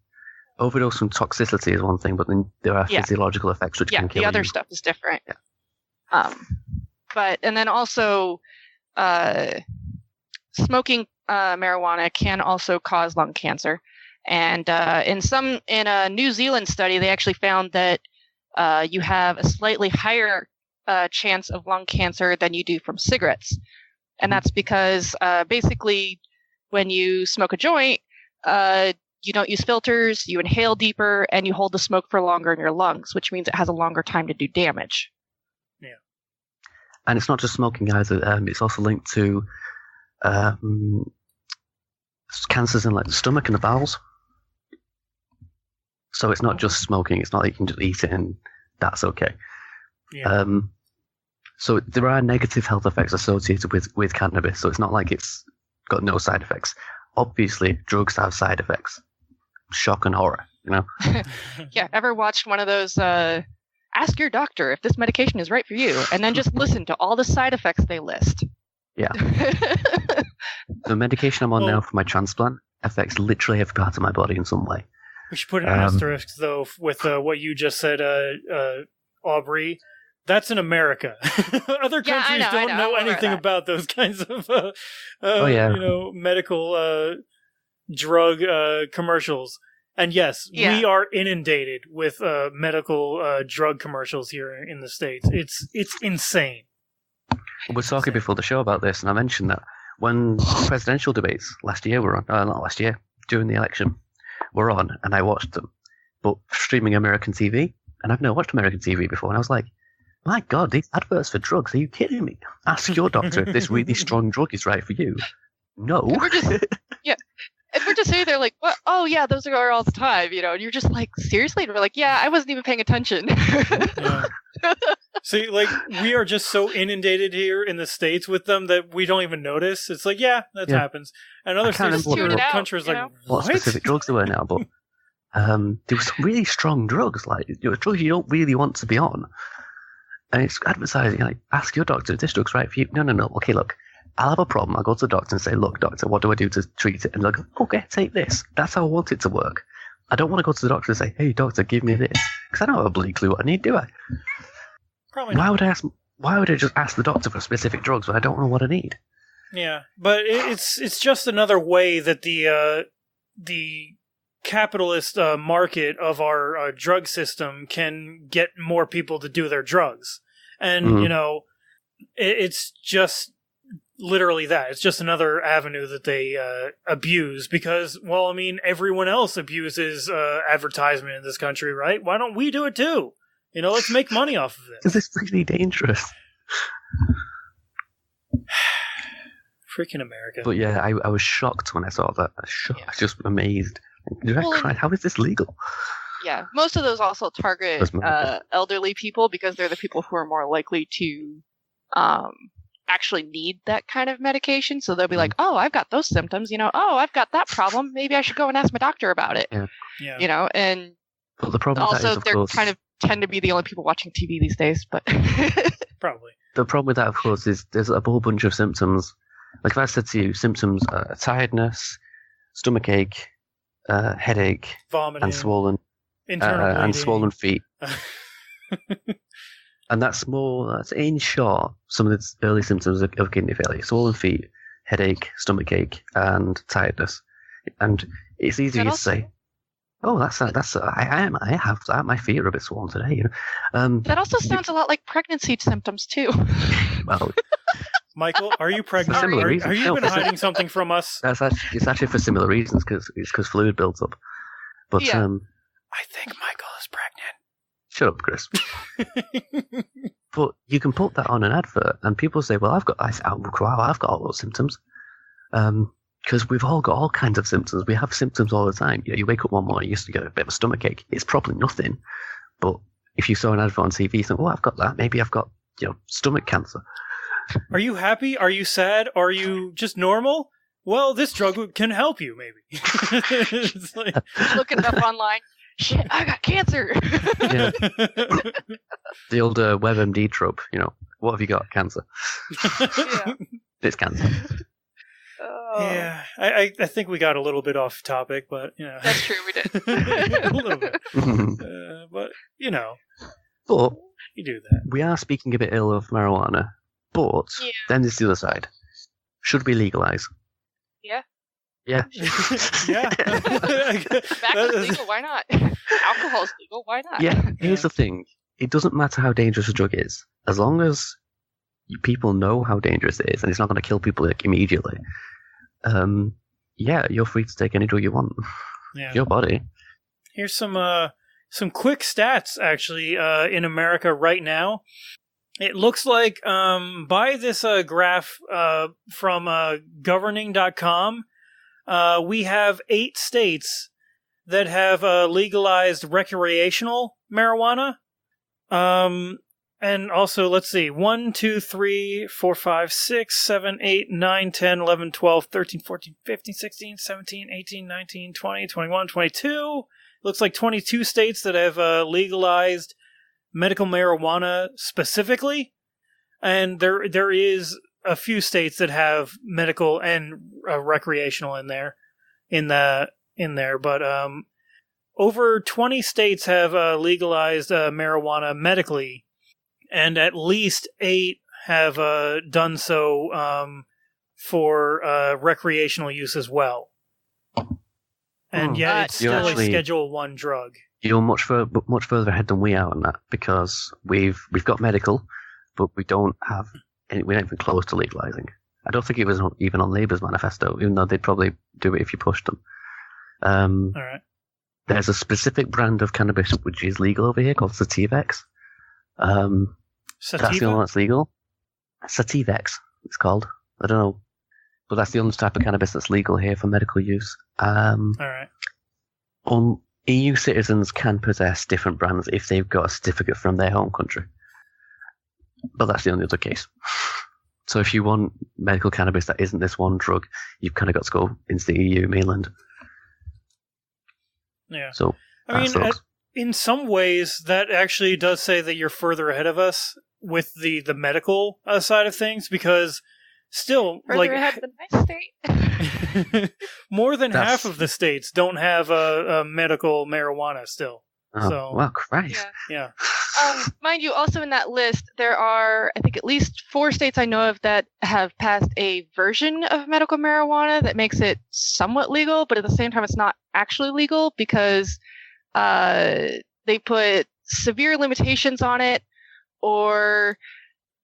Speaker 3: overdose from toxicity is one thing, but then there are physiological effects which can kill you.
Speaker 4: The other stuff is different. Yeah. And then also, smoking marijuana can also cause lung cancer. And in a New Zealand study, they actually found that you have a slightly higher chance of lung cancer than you do from cigarettes. And that's because basically when you smoke a joint, you don't use filters, you inhale deeper, and you hold the smoke for longer in your lungs, which means it has a longer time to do damage.
Speaker 2: Yeah.
Speaker 3: And it's not just smoking either. It's also linked to cancers in like the stomach and the bowels. So it's not just smoking. It's not like you can just eat it and that's okay.
Speaker 2: Yeah.
Speaker 3: So there are negative health effects associated with cannabis. So it's not like it's got no side effects. Obviously, drugs have side effects. Shock and horror, you know?
Speaker 4: Yeah. Ever watched one of those, ask your doctor if this medication is right for you, and then just listen to all the side effects they list.
Speaker 3: Yeah. The medication I'm on now for my transplant affects literally every part of my body in some way.
Speaker 2: We should put an asterisk, though, with what you just said, Aubrey. That's in America. Other countries don't know anything about those kinds of medical drug commercials. And yes, we are inundated with medical drug commercials here in the States. It's insane.
Speaker 3: We were talking before the show about this, and I mentioned that when presidential debates last year were on, not last year, during the election, were on, and I watched them, but streaming American TV, and I've never watched American TV before, and I was like, my God, these adverts for drugs, are you kidding me? Ask your doctor if this really strong drug is right for you. No.
Speaker 4: And we're just sitting there like, what? Oh, yeah, those are all the time, you know, and you're just like, seriously? And we're like, yeah, I wasn't even paying attention.
Speaker 2: Yeah. See, like, we are just so inundated here in the States with them that we don't even notice. It's like, that happens. And other countries like,
Speaker 3: what specific drugs there were now, but there were some really strong drugs, like drugs you don't really want to be on. And it's advertising, like, ask your doctor if this drug's right for you. No. Okay, look, I'll have a problem. I'll go to the doctor and say, look, doctor, what do I do to treat it? And they'll go, okay, take this. That's how I want it to work. I don't want to go to the doctor and say, hey, doctor, give me this. Because I don't have a bloody clue what I need, do I?
Speaker 2: Probably not.
Speaker 3: Why would I just ask the doctor for specific drugs when I don't know what I need?
Speaker 2: Yeah, but it's just another way that the capitalist market of our drug system can get more people to do their drugs. And, you know, it's just literally that. It's just another avenue that they abuse because, well, I mean, everyone else abuses advertisement in this country, right? Why don't we do it too? You know, let's make money off of it.
Speaker 3: Because it's really dangerous.
Speaker 2: Freaking America.
Speaker 3: But yeah, I was shocked when I saw that. I was just amazed. How is this legal?
Speaker 4: Yeah, most of those also target elderly people because they're the people who are more likely to actually need that kind of medication. So they'll be like, oh, I've got those symptoms, you know, oh, I've got that problem. Maybe I should go and ask my doctor about it.
Speaker 2: Yeah.
Speaker 4: You know, and
Speaker 3: but the problem
Speaker 4: also
Speaker 3: with that is,
Speaker 4: they're kind of tend to be the only people watching TV these days, but
Speaker 2: probably.
Speaker 3: The problem with that, of course, is there's a whole bunch of symptoms. Like if I said to you, symptoms are tiredness, stomachache, headache,
Speaker 2: vomiting,
Speaker 3: and swollen, and swollen feet. And that's in short, some of the early symptoms of kidney failure: swollen feet, headache, stomachache, and tiredness. And it's easy to say, "Oh, I have that. My feet are a bit swollen today." You know?
Speaker 4: That also sounds a lot like pregnancy symptoms too.
Speaker 3: Well,
Speaker 2: Michael, are you pregnant? Are you been hiding something from us?
Speaker 3: It's actually for similar reasons because fluid builds up. But
Speaker 2: I think Michael is pregnant.
Speaker 3: Shut up, Chris. But you can put that on an advert, and people say, "Well, I've got all those symptoms." Because we've all got all kinds of symptoms. We have symptoms all the time. You wake up one morning, you used to get a bit of a stomach ache. It's probably nothing, but if you saw an advert on TV, you think, "Oh, I've got that. Maybe I've got stomach cancer."
Speaker 2: Are you happy? Are you sad? Are you just normal? Well, this drug can help you, maybe. It's like...
Speaker 4: Looking it up online. Shit, I got cancer.
Speaker 3: Yeah. The old WebMD trope, what have you got? Cancer.
Speaker 4: Yeah.
Speaker 3: It's cancer.
Speaker 2: Yeah, I think we got a little bit off topic, but
Speaker 4: That's true, we did.
Speaker 2: A little bit. But
Speaker 3: But
Speaker 2: you do that.
Speaker 3: we are speaking a bit ill of marijuana, but then there's the other side. Should we legalize?
Speaker 4: Yeah.
Speaker 3: Yeah.
Speaker 2: Yeah.
Speaker 4: Tobacco's legal, why not? Alcohol's legal, why not?
Speaker 3: Yeah, here's the thing. It doesn't matter how dangerous a drug is. As long as people know how dangerous it is and it's not going to kill people immediately, you're free to take any drug you want.
Speaker 2: Yeah.
Speaker 3: It's your body.
Speaker 2: Here's some quick stats, actually, in America right now. It looks like, by this graph from governing.com, we have 8 states that have legalized recreational marijuana. And also, let's see, 1, 2, 3, 4, 5, 6, 7, 8, 9, 10, 11, 12, 13, 14, 15, 16, 17, 18, 19, 20, 21, 22. Looks like 22 states that have legalized medical marijuana specifically. And there is a few states that have medical and recreational in there. But over 20 states have legalized marijuana medically. And at least 8 have done so for recreational use as well. And yet it's still a Schedule 1 drug.
Speaker 3: You're much further ahead than we are on that, because we've got medical, but we don't have we're not even close to legalizing. I don't think it was even on Labour's manifesto, even though they'd probably do it if you pushed them.
Speaker 2: All right.
Speaker 3: There's a specific brand of cannabis which is legal over here called Sativex. That's the only one that's legal. Sativex, it's called. I don't know. But that's the only type of cannabis that's legal here for medical use.
Speaker 2: All right.
Speaker 3: EU citizens can possess different brands if they've got a certificate from their home country. But that's the only other case. So if you want medical cannabis that isn't this one drug, you've kind of got to go into the EU mainland.
Speaker 2: Yeah.
Speaker 3: So,
Speaker 2: I mean, in some ways, that actually does say that you're further ahead of us with the medical side of things, because still,
Speaker 4: further ahead than my state.
Speaker 2: More than half of the states don't have medical marijuana still.
Speaker 3: Oh,
Speaker 2: so,
Speaker 3: wow, Christ.
Speaker 2: Yeah.
Speaker 4: Mind you, also in that list, there are, I think, at least 4 states I know of that have passed a version of medical marijuana that makes it somewhat legal, but at the same time, it's not actually legal because they put severe limitations on it, or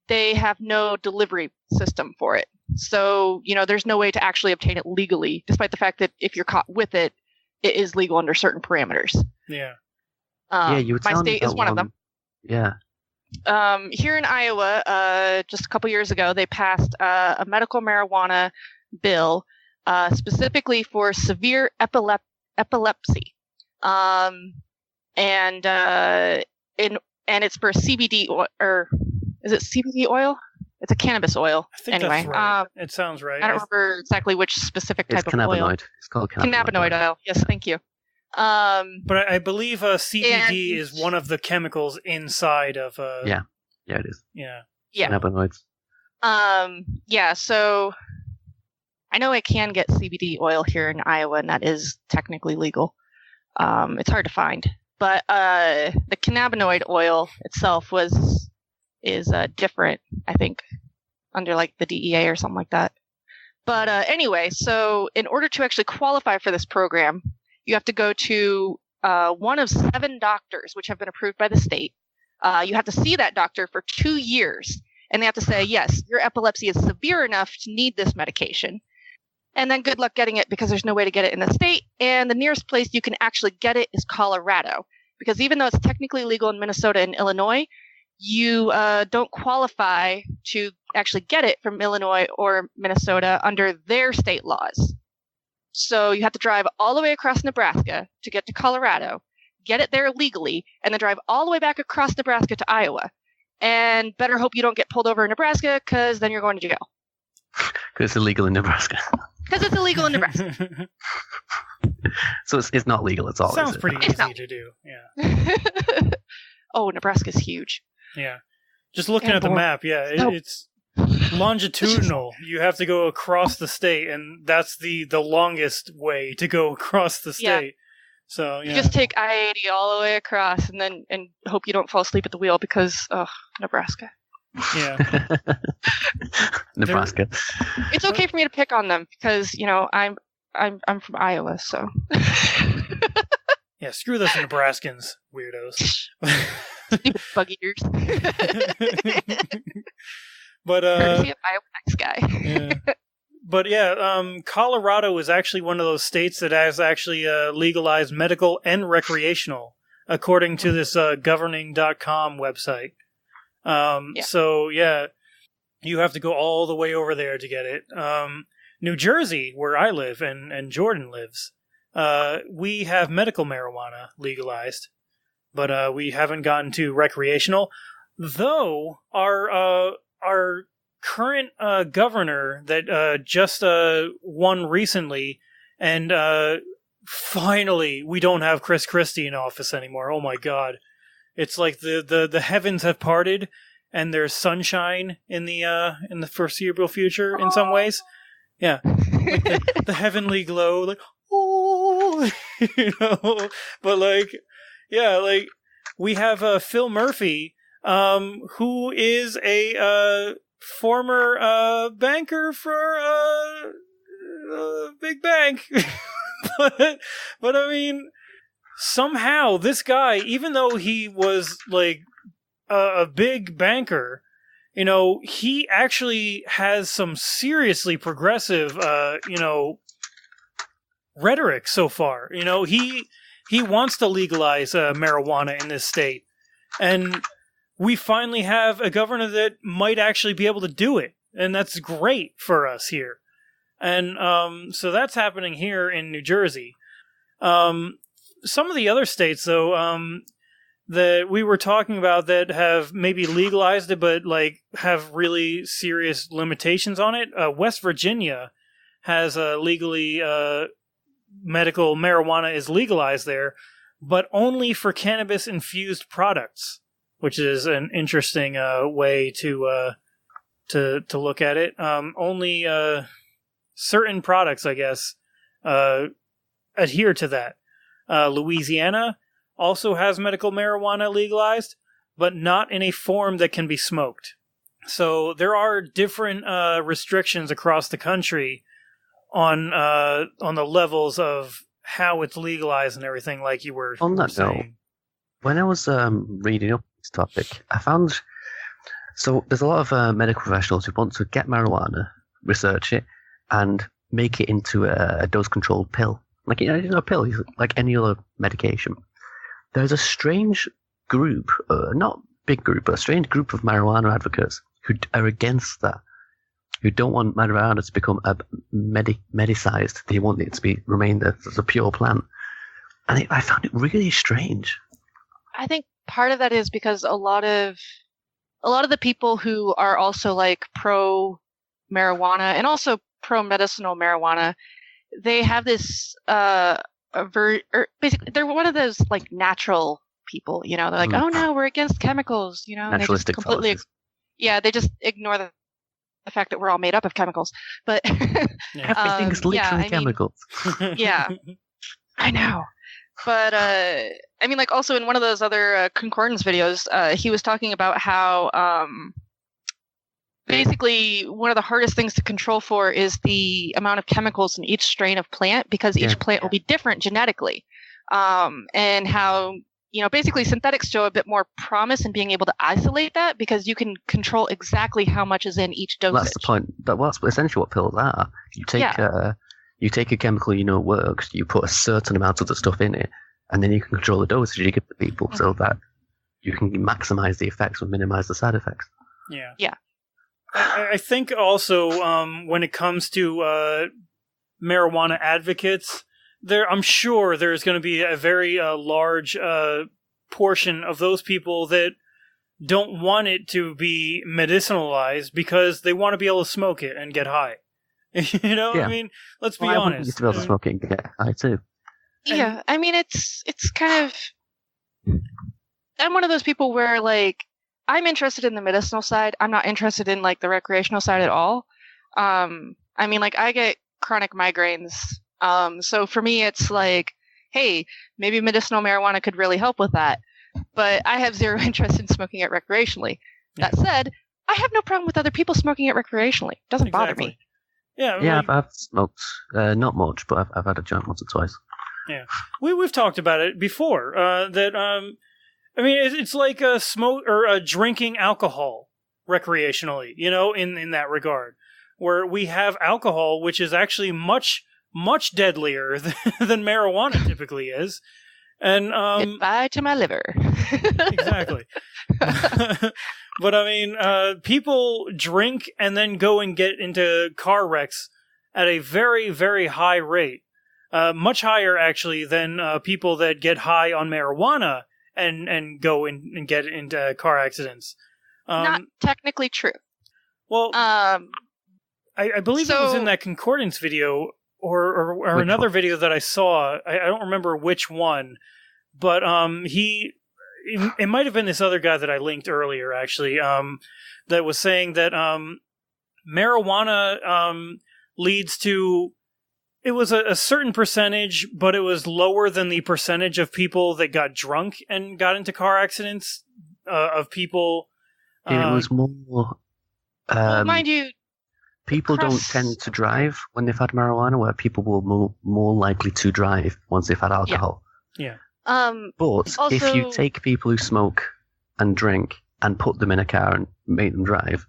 Speaker 4: they have no delivery system for it. So, there's no way to actually obtain it legally, despite the fact that if you're caught with it, it is legal under certain parameters.
Speaker 2: Yeah.
Speaker 3: You were
Speaker 4: my state is one of them.
Speaker 3: Yeah.
Speaker 4: Here in Iowa, just a couple years ago, they passed a medical marijuana bill specifically for severe epilepsy, and it's for CBD oil, or is it CBD oil? It's a cannabis oil.
Speaker 2: I think that's right. It sounds right.
Speaker 4: I don't remember exactly which specific type of
Speaker 3: cannabinoid.
Speaker 4: oil.
Speaker 3: It's called
Speaker 4: cannabinoid oil. Yes, thank you.
Speaker 2: But I believe CBD is one of the chemicals inside of.
Speaker 3: Yeah, it is.
Speaker 2: Yeah.
Speaker 3: Cannabinoids.
Speaker 4: So I know I can get CBD oil here in Iowa, and that is technically legal. It's hard to find, but the cannabinoid oil itself is different, I think, under like the DEA or something like that. But anyway, so in order to actually qualify for this program, you have to go to one of 7 doctors, which have been approved by the state. You have to see that doctor for 2 years, and they have to say, yes, your epilepsy is severe enough to need this medication. And then good luck getting it, because there's no way to get it in the state. And the nearest place you can actually get it is Colorado, because even though it's technically legal in Minnesota and Illinois, you don't qualify to actually get it from Illinois or Minnesota under their state laws. So you have to drive all the way across Nebraska to get to Colorado, get it there legally, and then drive all the way back across Nebraska to Iowa. And better hope you don't get pulled over in Nebraska, because then you're going to jail.
Speaker 3: Because it's illegal in Nebraska.
Speaker 4: Because it's illegal in Nebraska.
Speaker 3: So it's not legal at all.
Speaker 2: Sounds pretty easy to do. Yeah.
Speaker 4: Oh, Nebraska's huge.
Speaker 2: Yeah. Just looking at the map, it's longitudinal. You have to go across the state, and that's the longest way to go across the state. Yeah. So
Speaker 4: you just take I-80 all the way across, and hope you don't fall asleep at the wheel because Nebraska.
Speaker 2: Yeah.
Speaker 3: Nebraska.
Speaker 4: It's okay for me to pick on them because I'm from Iowa, so.
Speaker 2: Yeah, screw those Nebraskans, weirdos.
Speaker 4: Bug eaters.
Speaker 2: But
Speaker 4: courtesy of Iowa next guy.
Speaker 2: Yeah. But yeah, Colorado is actually one of those states that has actually legalized medical and recreational, according to this governing.com website. So yeah, you have to go all the way over there to get it. New Jersey, where I live and Jordan lives, we have medical marijuana legalized, but we haven't gotten to recreational. Though our current governor that just won recently, and finally we don't have Chris Christie in office anymore. Oh my God. It's like the heavens have parted, and there's sunshine in the foreseeable future in some ways. Yeah, like the heavenly glow, like oh, But like, yeah, like we have Phil Murphy, who is a former banker for a big bank, but I mean. Somehow, this guy, even though he was like a big banker, he actually has some seriously progressive, rhetoric so far. He wants to legalize marijuana in this state, and we finally have a governor that might actually be able to do it, and that's great for us here. And so that's happening here in New Jersey. Some of the other states, though, that we were talking about that have maybe legalized it, but like have really serious limitations on it. West Virginia has legally medical marijuana is legalized there, but only for cannabis infused products, which is an interesting way to look at it. Only certain products, I guess, adhere to that. Louisiana also has medical marijuana legalized, but not in a form that can be smoked. So there are different restrictions across the country on the levels of how it's legalized and everything, like you were
Speaker 3: on that
Speaker 2: saying.
Speaker 3: note, when I was reading up this topic, I found there's a lot of medical professionals who want to get marijuana, research it, and make it into a dose-controlled pill. Like, a pill, like any other medication. There's a strange group, not big group, but a strange group of marijuana advocates who are against that, who don't want marijuana to become medicized. They want it to remain as a pure plant. And I found it really strange.
Speaker 4: I think part of that is because a lot of the people who are also like pro marijuana and also pro medicinal marijuana, they have this basically they're one of those like natural people, they're like, oh no, we're against chemicals,
Speaker 3: naturalistic
Speaker 4: completely they just ignore the fact that we're all made up of chemicals. But
Speaker 3: everything's literally chemicals.
Speaker 4: Yeah, I know. But I mean, like, also in one of those other concordance videos, he was talking about how basically one of the hardest things to control for is the amount of chemicals in each strain of plant, because each plant will be different genetically. And how, basically synthetics show a bit more promise in being able to isolate that, because you can control exactly how much is in each dosage.
Speaker 3: That's the point. That's essentially what pills are. You take a chemical works, you put a certain amount of the stuff in it, and then you can control the dosage you give to people so that you can maximize the effects or minimize the side effects.
Speaker 2: Yeah.
Speaker 4: Yeah.
Speaker 2: I think also when it comes to marijuana advocates, I'm sure there's going to be a very large portion of those people that don't want it to be medicinalized because they want to be able to smoke it and get high. You know,
Speaker 3: Yeah.
Speaker 2: I mean, let's be
Speaker 3: I want you
Speaker 2: honest.
Speaker 3: to be able to smoke it and get high too.
Speaker 4: Yeah, I mean, it's kind of. I'm one of those people where, like, I'm interested in the medicinal side. I'm not interested in, like, the recreational side at all. I mean, like, I get chronic migraines. So for me, it's like, hey, maybe medicinal marijuana could really help with that. But I have zero interest in smoking it recreationally.
Speaker 2: Yeah.
Speaker 4: That said, I have no problem with other people smoking it recreationally. It doesn't bother me.
Speaker 2: Yeah,
Speaker 3: Yeah,
Speaker 2: like,
Speaker 3: I've smoked, not much, but I've had a joint once or twice.
Speaker 2: yeah. We've talked about it before. That I mean, it's like a smoke or drinking alcohol recreationally. You know, in that regard, where we have alcohol, which is actually much deadlier than marijuana typically is, and
Speaker 4: Goodbye to my liver.
Speaker 2: exactly. But I mean, people drink and then go and get into car wrecks at a very, very high rate. Much higher, actually, than people that get high on marijuana and go and get into car accidents.
Speaker 4: Not technically true.
Speaker 2: Well, I believe it was in that concordance video or another video that I saw. I don't remember which one, but it might have been this other guy that I linked earlier, actually, that was saying that marijuana leads to... It was a certain percentage, but it was lower than the percentage of people that got drunk and got into car accidents, of people...
Speaker 3: It was more...
Speaker 4: well, mind you...
Speaker 3: People don't tend to drive when they've had marijuana, where people will more likely to drive once they've had alcohol.
Speaker 2: Yeah.
Speaker 3: But
Speaker 4: also,
Speaker 3: if you take people who smoke and drink and put them in a car and make them drive,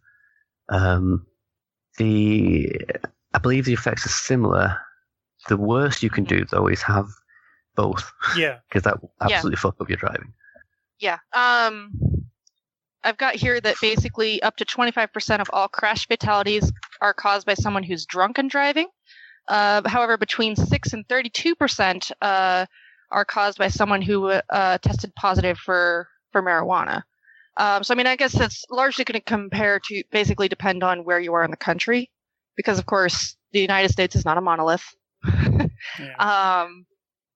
Speaker 3: I believe the effects are similar. The worst you can do, though, is have both.
Speaker 2: Yeah.
Speaker 3: Because that will absolutely fuck up your driving.
Speaker 4: Yeah. I've got here that basically up to 25% of all crash fatalities are caused by someone who's drunk and driving. However, between 6 and 32% are caused by someone who tested positive for marijuana. So, I mean, I guess that's largely going to basically depend on where you are in the country, because, of course, the United States is not a monolith.
Speaker 2: Yeah.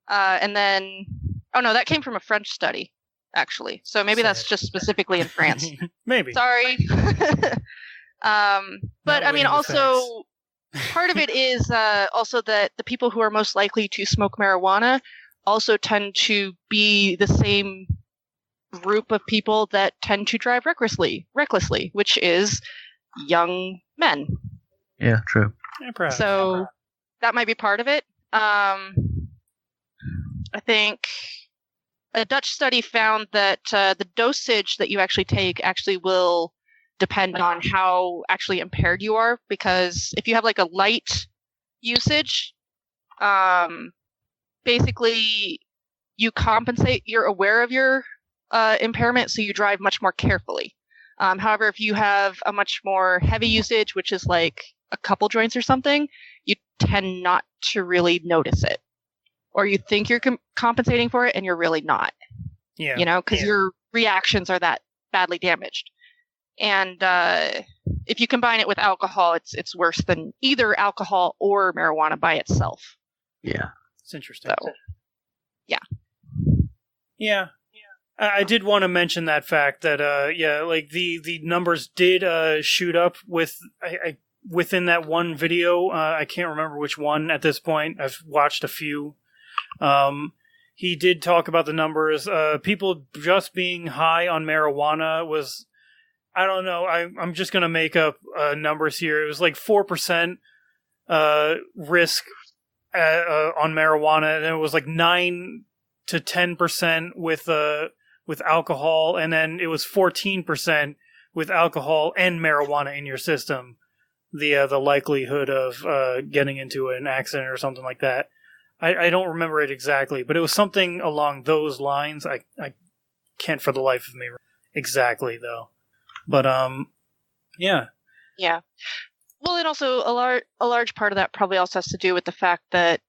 Speaker 4: And then, oh no, that came from a French study, actually. So maybe that's just specifically in France.
Speaker 2: Maybe.
Speaker 4: Sorry. But I mean, also, part of it is also that the people who are most likely to smoke marijuana also tend to be the same group of people that tend to drive recklessly, which is young men.
Speaker 3: Yeah, true.
Speaker 2: Yeah, perhaps.
Speaker 4: So that might be part of it. I think a Dutch study found that the dosage that you actually take actually will depend on how actually impaired you are, because if you have like a light usage, basically you compensate, you're aware of your impairment, so you drive much more carefully. However, if you have a much more heavy usage, which is like a couple joints or something, you tend not to really notice it. Or you think you're compensating for it and you're really not.
Speaker 2: Yeah.
Speaker 4: You know, because your reactions are that badly damaged. And if you combine it with alcohol, it's worse than either alcohol or marijuana by itself.
Speaker 3: Yeah.
Speaker 2: It's interesting.
Speaker 4: So, yeah.
Speaker 2: Yeah. I did want to mention that fact that, like the numbers did shoot up within that one video. I can't remember which one at this point. I've watched a few. He did talk about the numbers. People just being high on marijuana was, I don't know, I'm just going to make up numbers here. It was like 4% risk on marijuana, and it was like 9 to 10% with alcohol, and then it was 14% with alcohol and marijuana in your system. The likelihood of getting into an accident or something like that. I don't remember it exactly, but it was something along those lines. I can't for the life of me exactly though. But yeah.
Speaker 4: Yeah. Well, and also a large part of that probably also has to do with the fact that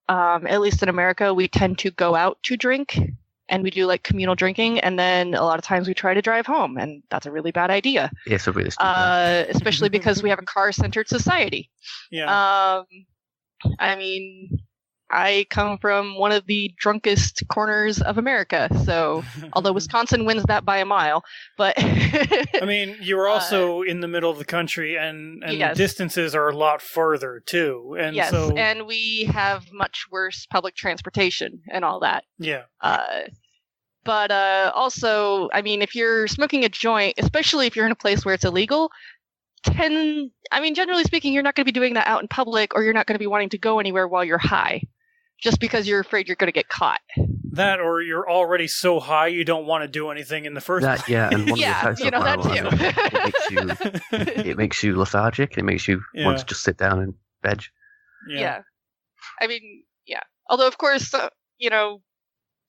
Speaker 4: at least in America, we tend to go out to drink, and we do like communal drinking, and then a lot of times we try to drive home, and that's a really bad idea.
Speaker 3: Yeah, so really stupid.
Speaker 4: Especially because we have a car-centered society.
Speaker 2: Yeah.
Speaker 4: I mean, I come from one of the drunkest corners of America, so although Wisconsin wins that by a mile, but
Speaker 2: I mean, you're also in the middle of the country, and
Speaker 4: yes.
Speaker 2: distances are a lot further too, and
Speaker 4: yes,
Speaker 2: so
Speaker 4: and we have much worse public transportation and all that.
Speaker 2: Yeah.
Speaker 4: But also, I mean, if you're smoking a joint, especially if you're in a place where it's illegal, generally speaking, you're not going to be doing that out in public, or you're not going to be wanting to go anywhere while you're high, just because you're afraid you're going to get caught.
Speaker 2: That, or you're already so high you don't want to do anything in the first place.
Speaker 3: Yeah, and one
Speaker 4: yeah,
Speaker 3: of the effects of marijuana, it makes you lethargic. It makes you want to just sit down and veg.
Speaker 4: Yeah. I mean, yeah. Although, of course,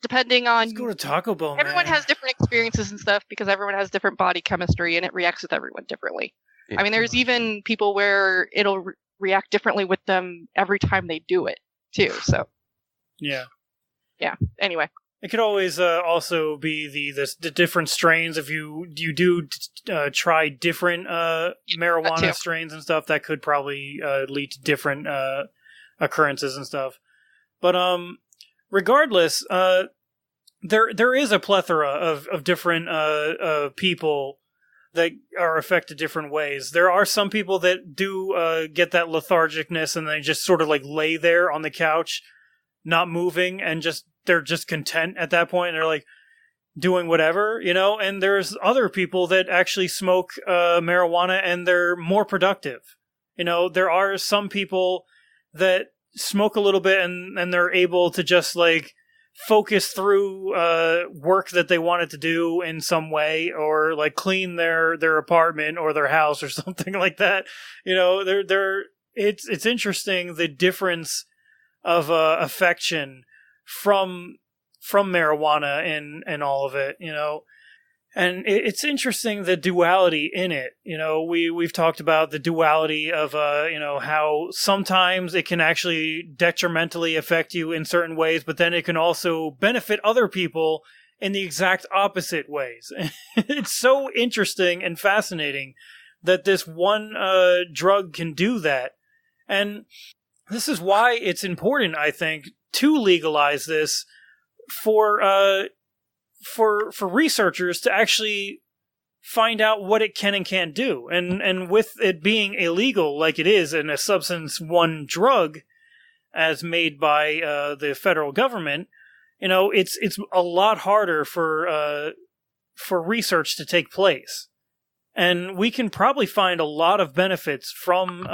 Speaker 4: depending on...
Speaker 2: Let's go to Taco Bell,
Speaker 4: everyone
Speaker 2: man.
Speaker 4: has different experiences and stuff, because everyone has different body chemistry, and it reacts with everyone differently.
Speaker 3: Yeah.
Speaker 4: I mean, there's even people where it'll react differently with them every time they do it, too, so...
Speaker 2: Yeah.
Speaker 4: Yeah, anyway.
Speaker 2: It could always also be the different strains. If you do try different marijuana strains and stuff, that could probably lead to different occurrences and stuff. But regardless, there is a plethora of different people that are affected different ways. There are some people that do get that lethargicness, and they just sort of like lay there on the couch, not moving, and they're just content at that point, and they're like doing whatever, and there's other people that actually smoke marijuana and they're more productive. There are some people that smoke a little bit and they're able to just like focus through work that they wanted to do in some way, or like clean their apartment or their house or something like that. It's interesting, the difference of affection from marijuana and all of it, and it's interesting, the duality in it. We've talked about the duality of how sometimes it can actually detrimentally affect you in certain ways, but then it can also benefit other people in the exact opposite ways. It's so interesting and fascinating that this one drug can do that, and this is why it's important, I think, to legalize this for researchers to actually find out what it can and can't do. And with it being illegal like it is, and a substance one drug as made by the federal government, it's a lot harder for research to take place. And we can probably find a lot of benefits from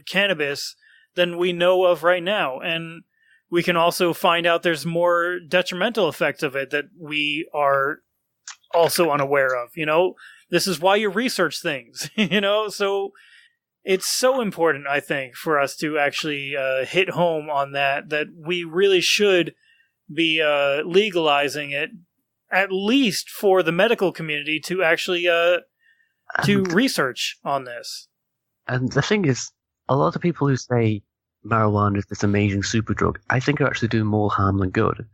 Speaker 2: cannabis than we know of right now, and we can also find out there's more detrimental effects of it that we are also unaware of. This is why you research things. So it's so important, I think, for us to actually hit home on that we really should be legalizing it, at least for the medical community to actually to research on this.
Speaker 3: And the thing is, a lot of people who say marijuana is this amazing super drug, I think are actually doing more harm than good.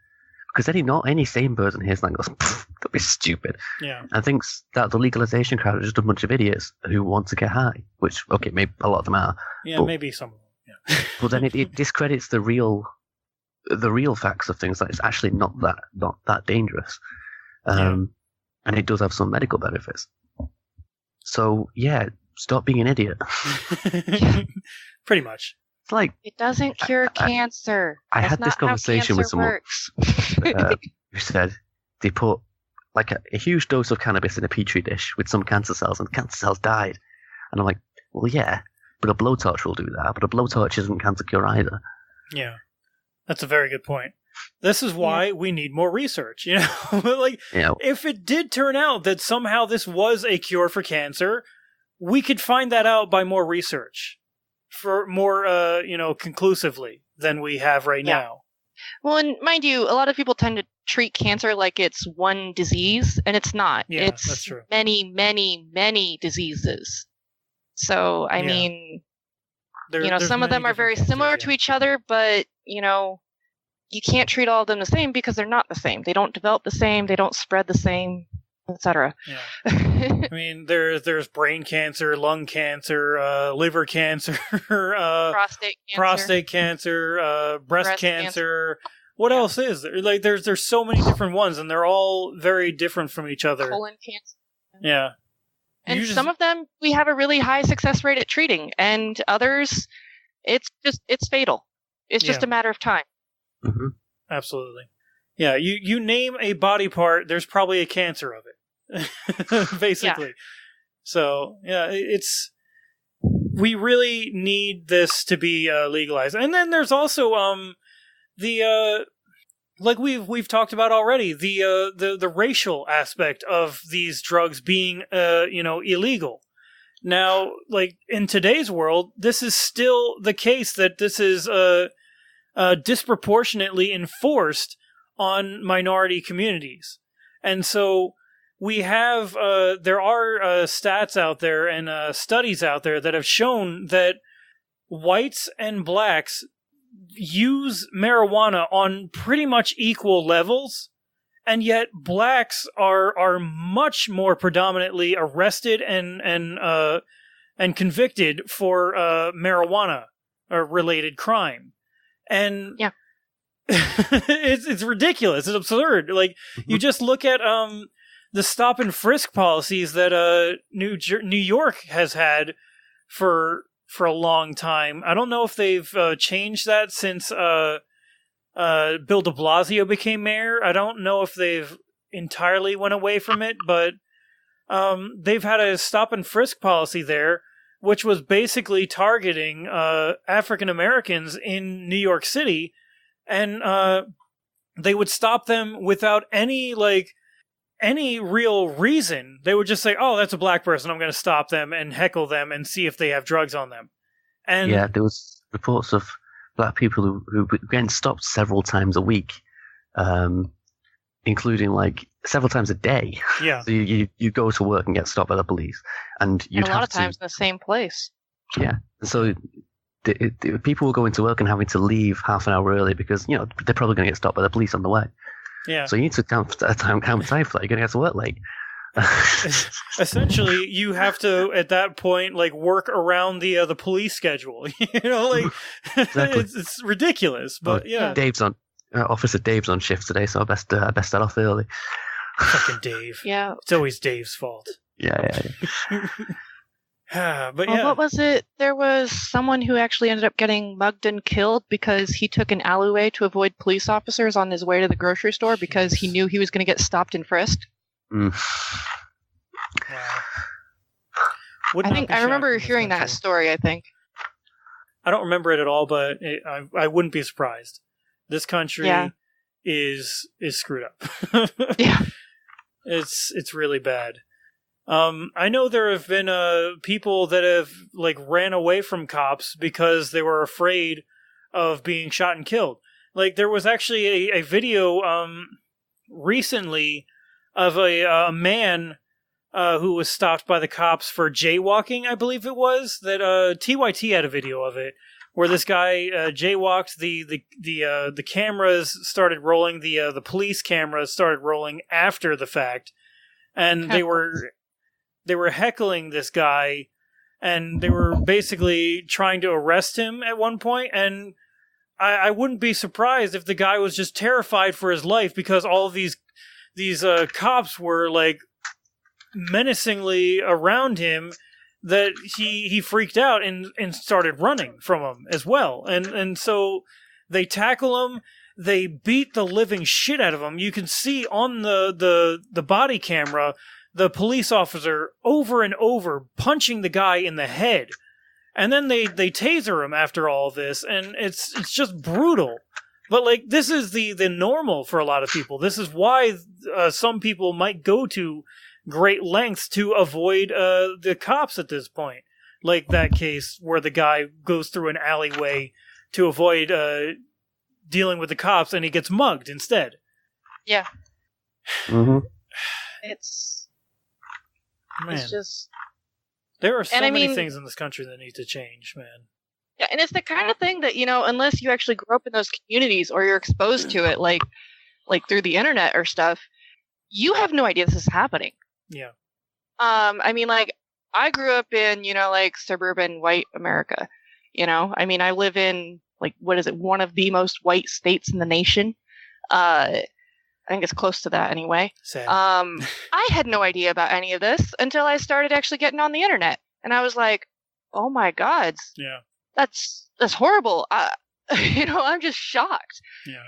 Speaker 3: Because not any sane person hears that and goes, don't be stupid.
Speaker 2: Yeah.
Speaker 3: And thinks that the legalization crowd are just a bunch of idiots who want to get high. Which, okay, maybe a lot of them are.
Speaker 2: Yeah, maybe some of them. Yeah.
Speaker 3: But then it discredits the real facts of things, that it's actually not that dangerous. And it does have some medical benefits. So, yeah, stop being an idiot.
Speaker 2: Pretty much.
Speaker 3: It's like,
Speaker 4: it doesn't cure cancer.
Speaker 3: I had this conversation with someone who said they put like a huge dose of cannabis in a petri dish with some cancer cells, and the cancer cells died. And I'm like, well, yeah, but a blowtorch will do that. But a blowtorch isn't cancer cure either.
Speaker 2: Yeah, that's a very good point. This is why we need more research. If it did turn out that somehow this was a cure for cancer, we could find that out by more research, for more, conclusively than we have right now.
Speaker 4: Well, and mind you, a lot of people tend to treat cancer like it's one disease, and it's not.
Speaker 2: Yeah,
Speaker 4: it's
Speaker 2: that's true.
Speaker 4: many, many, many diseases. So, I mean, some of them are very similar to each other, but, you can't treat all of them the same because they're not the same. They don't develop the same, they don't spread the same, etc.
Speaker 2: Yeah. I mean, there's brain cancer, lung cancer, liver cancer, prostate cancer, breast cancer. What else is there? Like, there's so many different ones, and they're all very different from each other.
Speaker 4: Colon cancer.
Speaker 2: Yeah.
Speaker 4: And some of them we have a really high success rate at treating, and others, it's fatal. It's just a matter of time.
Speaker 3: Mm-hmm.
Speaker 2: Absolutely. Yeah, you name a body part, there's probably a cancer of it, basically. Yeah. So, yeah, we really need this to be legalized. And then there's also like we've talked about already, the racial aspect of these drugs being illegal. Now, like in today's world, this is still the case that this is disproportionately enforced on minority communities. And so we have there are stats out there and studies out there that have shown that whites and blacks use marijuana on pretty much equal levels, and yet blacks are much more predominantly arrested and convicted for marijuana related crime. And it's ridiculous. It's absurd. Like, you just look at the stop and frisk policies that New York has had for a long time. I don't know if they've changed that since Bill de Blasio became mayor. I don't know if they've entirely went away from it, but they've had a stop and frisk policy there, which was basically targeting African Americans in New York City, and they would stop them without any real reason. They would just say, "Oh, that's a black person. I'm going to stop them and heckle them and see if they have drugs on them." And
Speaker 3: yeah, there was reports of black people who were getting stopped several times a week, including like several times a day.
Speaker 2: Yeah.
Speaker 3: So you go to work and get stopped by the police, and
Speaker 4: a lot of times in the same place.
Speaker 3: Yeah. So people were going to work and having to leave half an hour early because they're probably going to get stopped by the police on the way.
Speaker 2: Yeah.
Speaker 3: So you need to count time for that. You're going to get to work late.
Speaker 2: Essentially, you have to at that point work around the police schedule. Exactly. it's ridiculous. But
Speaker 3: Dave's on Officer Dave's on shift today, so I best start off early.
Speaker 2: Fucking Dave.
Speaker 4: Yeah.
Speaker 2: It's always Dave's fault.
Speaker 3: Yeah.
Speaker 2: But yeah.
Speaker 4: What was it? There was someone who actually ended up getting mugged and killed because he took an alleyway to avoid police officers on his way to the grocery store because he knew he was going to get stopped and frisked.
Speaker 2: Wow.
Speaker 4: I remember hearing that story, I think.
Speaker 2: I don't remember it at all, but I wouldn't be surprised. This country is screwed up.
Speaker 4: Yeah.
Speaker 2: It's really bad. I know there have been people that have ran away from cops because they were afraid of being shot and killed. Like, there was actually a video recently of a man who was stopped by the cops for jaywalking, I believe it was. That TYT had a video of it where this guy jaywalked. The cameras started rolling. The police cameras started rolling after the fact, and they were heckling this guy, and they were basically trying to arrest him at one point, and I wouldn't be surprised if the guy was just terrified for his life because all of these cops were menacingly around him that he freaked out and started running from them as well. And so they tackle him, they beat the living shit out of him. You can see on the body camera the police officer over and over punching the guy in the head. And then they taser him after all this, and it's just brutal. But this is the normal for a lot of people. This is why some people might go to great lengths to avoid the cops at this point. Like that case where the guy goes through an alleyway to avoid dealing with the cops, and he gets mugged instead.
Speaker 4: Yeah.
Speaker 3: Mm-hmm.
Speaker 4: It's
Speaker 2: Man,
Speaker 4: just...
Speaker 2: there are so many things in this country that need to change, man.
Speaker 4: Yeah, and it's the kind of thing that, unless you actually grew up in those communities or you're exposed to it, like through the internet or stuff, you have no idea this is happening.
Speaker 2: Yeah.
Speaker 4: I grew up in, suburban white America. I live in, one of the most white states in the nation. I think it's close to that anyway.
Speaker 2: Sad.
Speaker 4: I had no idea about any of this until I started actually getting on the internet. And I was like, oh my God.
Speaker 2: Yeah.
Speaker 4: That's horrible. I'm just shocked.
Speaker 2: Yeah.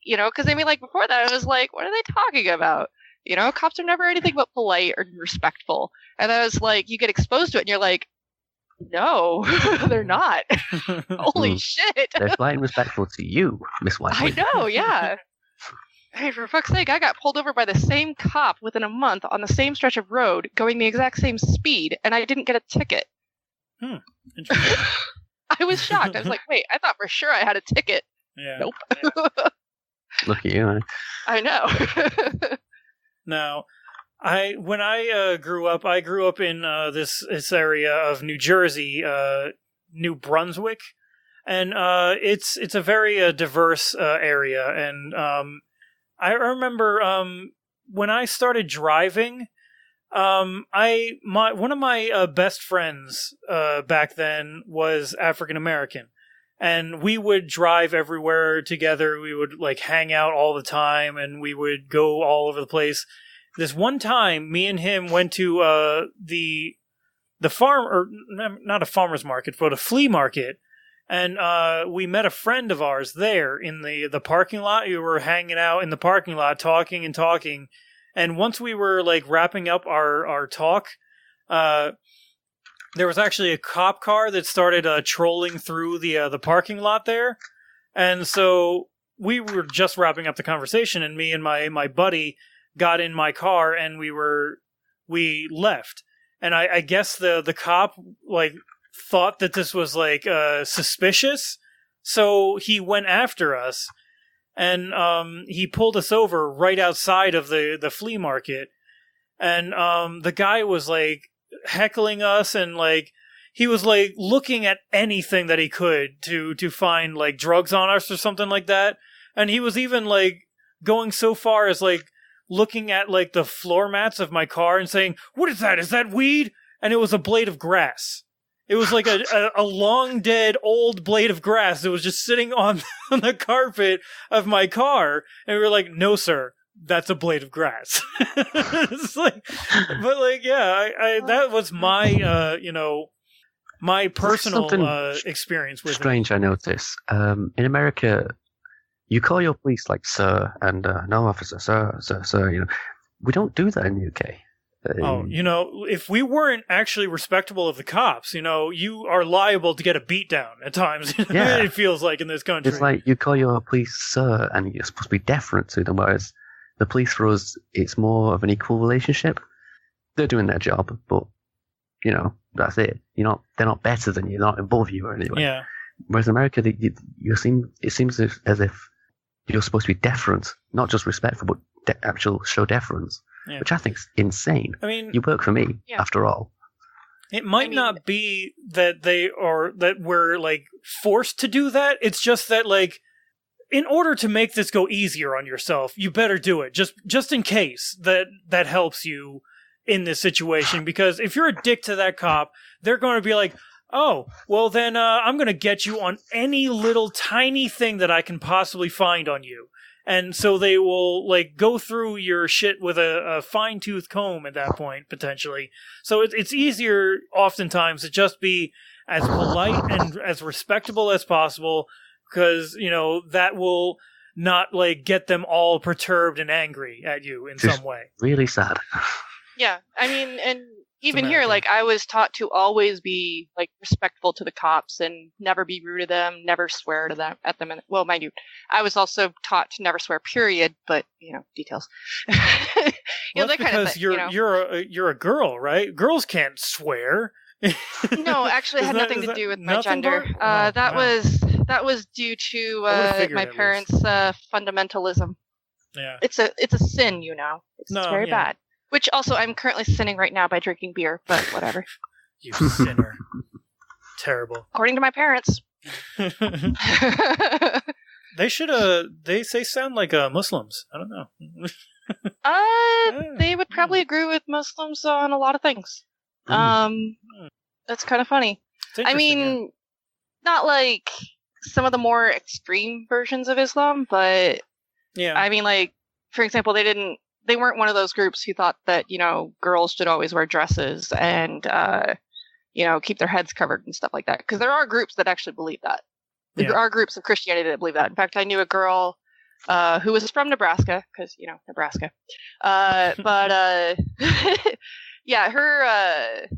Speaker 4: Because before that, I was like, what are they talking about? Cops are never anything but polite or respectful. And I was like, you get exposed to it and you're like, no, they're not. Holy shit.
Speaker 3: They're polite and respectful to you, Miss Whiteley.
Speaker 4: I know, yeah. Hey, for fuck's sake, I got pulled over by the same cop within a month on the same stretch of road going the exact same speed, and I didn't get a ticket.
Speaker 2: Interesting.
Speaker 4: I was shocked. I was like, wait, I thought for sure I had a ticket.
Speaker 2: Yeah.
Speaker 4: Nope.
Speaker 3: Look at you, eh?
Speaker 4: I know.
Speaker 2: Now, when I grew up in this area of New Jersey, New Brunswick, and it's a very diverse area. And I remember when I started driving, one of my best friends back then was African American. And we would drive everywhere together. We would hang out all the time, and we would go all over the place. This one time, me and him went to the farm, or not a farmer's market, but a flea market, and we met a friend of ours there in the parking lot. We were hanging out in the parking lot, talking, and once we were wrapping up our talk, there was actually a cop car that started trolling through the parking lot there. And so we were just wrapping up the conversation, and me and my buddy got in my car, and we left. And I guess the cop thought that this was suspicious, so he went after us, and he pulled us over right outside of the flea market. And the guy was heckling us, and he was looking at anything that he could to find drugs on us or something like that. And he was even going so far as looking at the floor mats of my car and saying, "What is that? Is that weed?" And it was a blade of grass. It was a long dead old blade of grass that was just sitting on the carpet of my car. And we were like, "No, sir. That's a blade of grass." It's that was my, my personal experience with
Speaker 3: strange. I notice in America, you call your police sir, and no, officer, sir. We don't do that in the UK.
Speaker 2: If we weren't actually respectable of the cops, you are liable to get a beatdown at times.
Speaker 3: Yeah.
Speaker 2: It feels like in this country.
Speaker 3: It's you call your police sir, and you're supposed to be deferent to them, whereas the police, for us, it's more of an equal relationship. They're doing their job, but that's it. They're not better than you, they're not above you or anything.
Speaker 2: Yeah.
Speaker 3: Whereas in America, it seems as if you're supposed to be deferent, not just respectful, but actual show deference, which I think's insane. I mean, you work for me, after all.
Speaker 2: It might not be that that we're forced to do that. It's just that in order to make this go easier on yourself, you better do it. Just in case that helps you in this situation. Because if you're a dick to that cop, they're going to be like, "Oh, well then I'm going to get you on any little tiny thing that I can possibly find on you." And so they will go through your shit with a fine-tooth comb at that point, potentially. So it's easier oftentimes to just be as polite and as respectable as possible, because, that will not get them all perturbed and angry at you in some way.
Speaker 3: Really sad.
Speaker 4: Yeah, I mean, and even here, I was taught to always be respectful to the cops and never be rude to them, never swear to them at them. And well, mind you, I was also taught to never swear. Period. But details.
Speaker 2: Well, that's because kind of thing, you're a girl, right? Girls can't swear.
Speaker 4: No, actually, it had nothing to do with my gender.
Speaker 2: Was
Speaker 4: that was due to
Speaker 2: I would've figured
Speaker 4: my
Speaker 2: it was.
Speaker 4: parents' fundamentalism.
Speaker 2: Yeah.
Speaker 4: It's a sin, you know. It's
Speaker 2: No,
Speaker 4: very
Speaker 2: yeah.
Speaker 4: bad. Which also, I'm currently sinning right now by drinking beer, but whatever.
Speaker 2: You sinner. Terrible.
Speaker 4: According to my parents.
Speaker 2: They should. They sound like Muslims. I don't know.
Speaker 4: They would probably agree with Muslims on a lot of things. That's kind of funny.
Speaker 2: It's
Speaker 4: I
Speaker 2: interesting,
Speaker 4: mean, not like some of the more extreme versions of Islam, but
Speaker 2: yeah.
Speaker 4: I mean, like, for example, they weren't one of those groups who thought that, you know, girls should always wear dresses and, you know, keep their heads covered and stuff like that. Because there are groups that actually believe that. There are groups of Christianity that believe that. In fact, I knew a girl who was from Nebraska, because, you know, Nebraska. But, yeah, her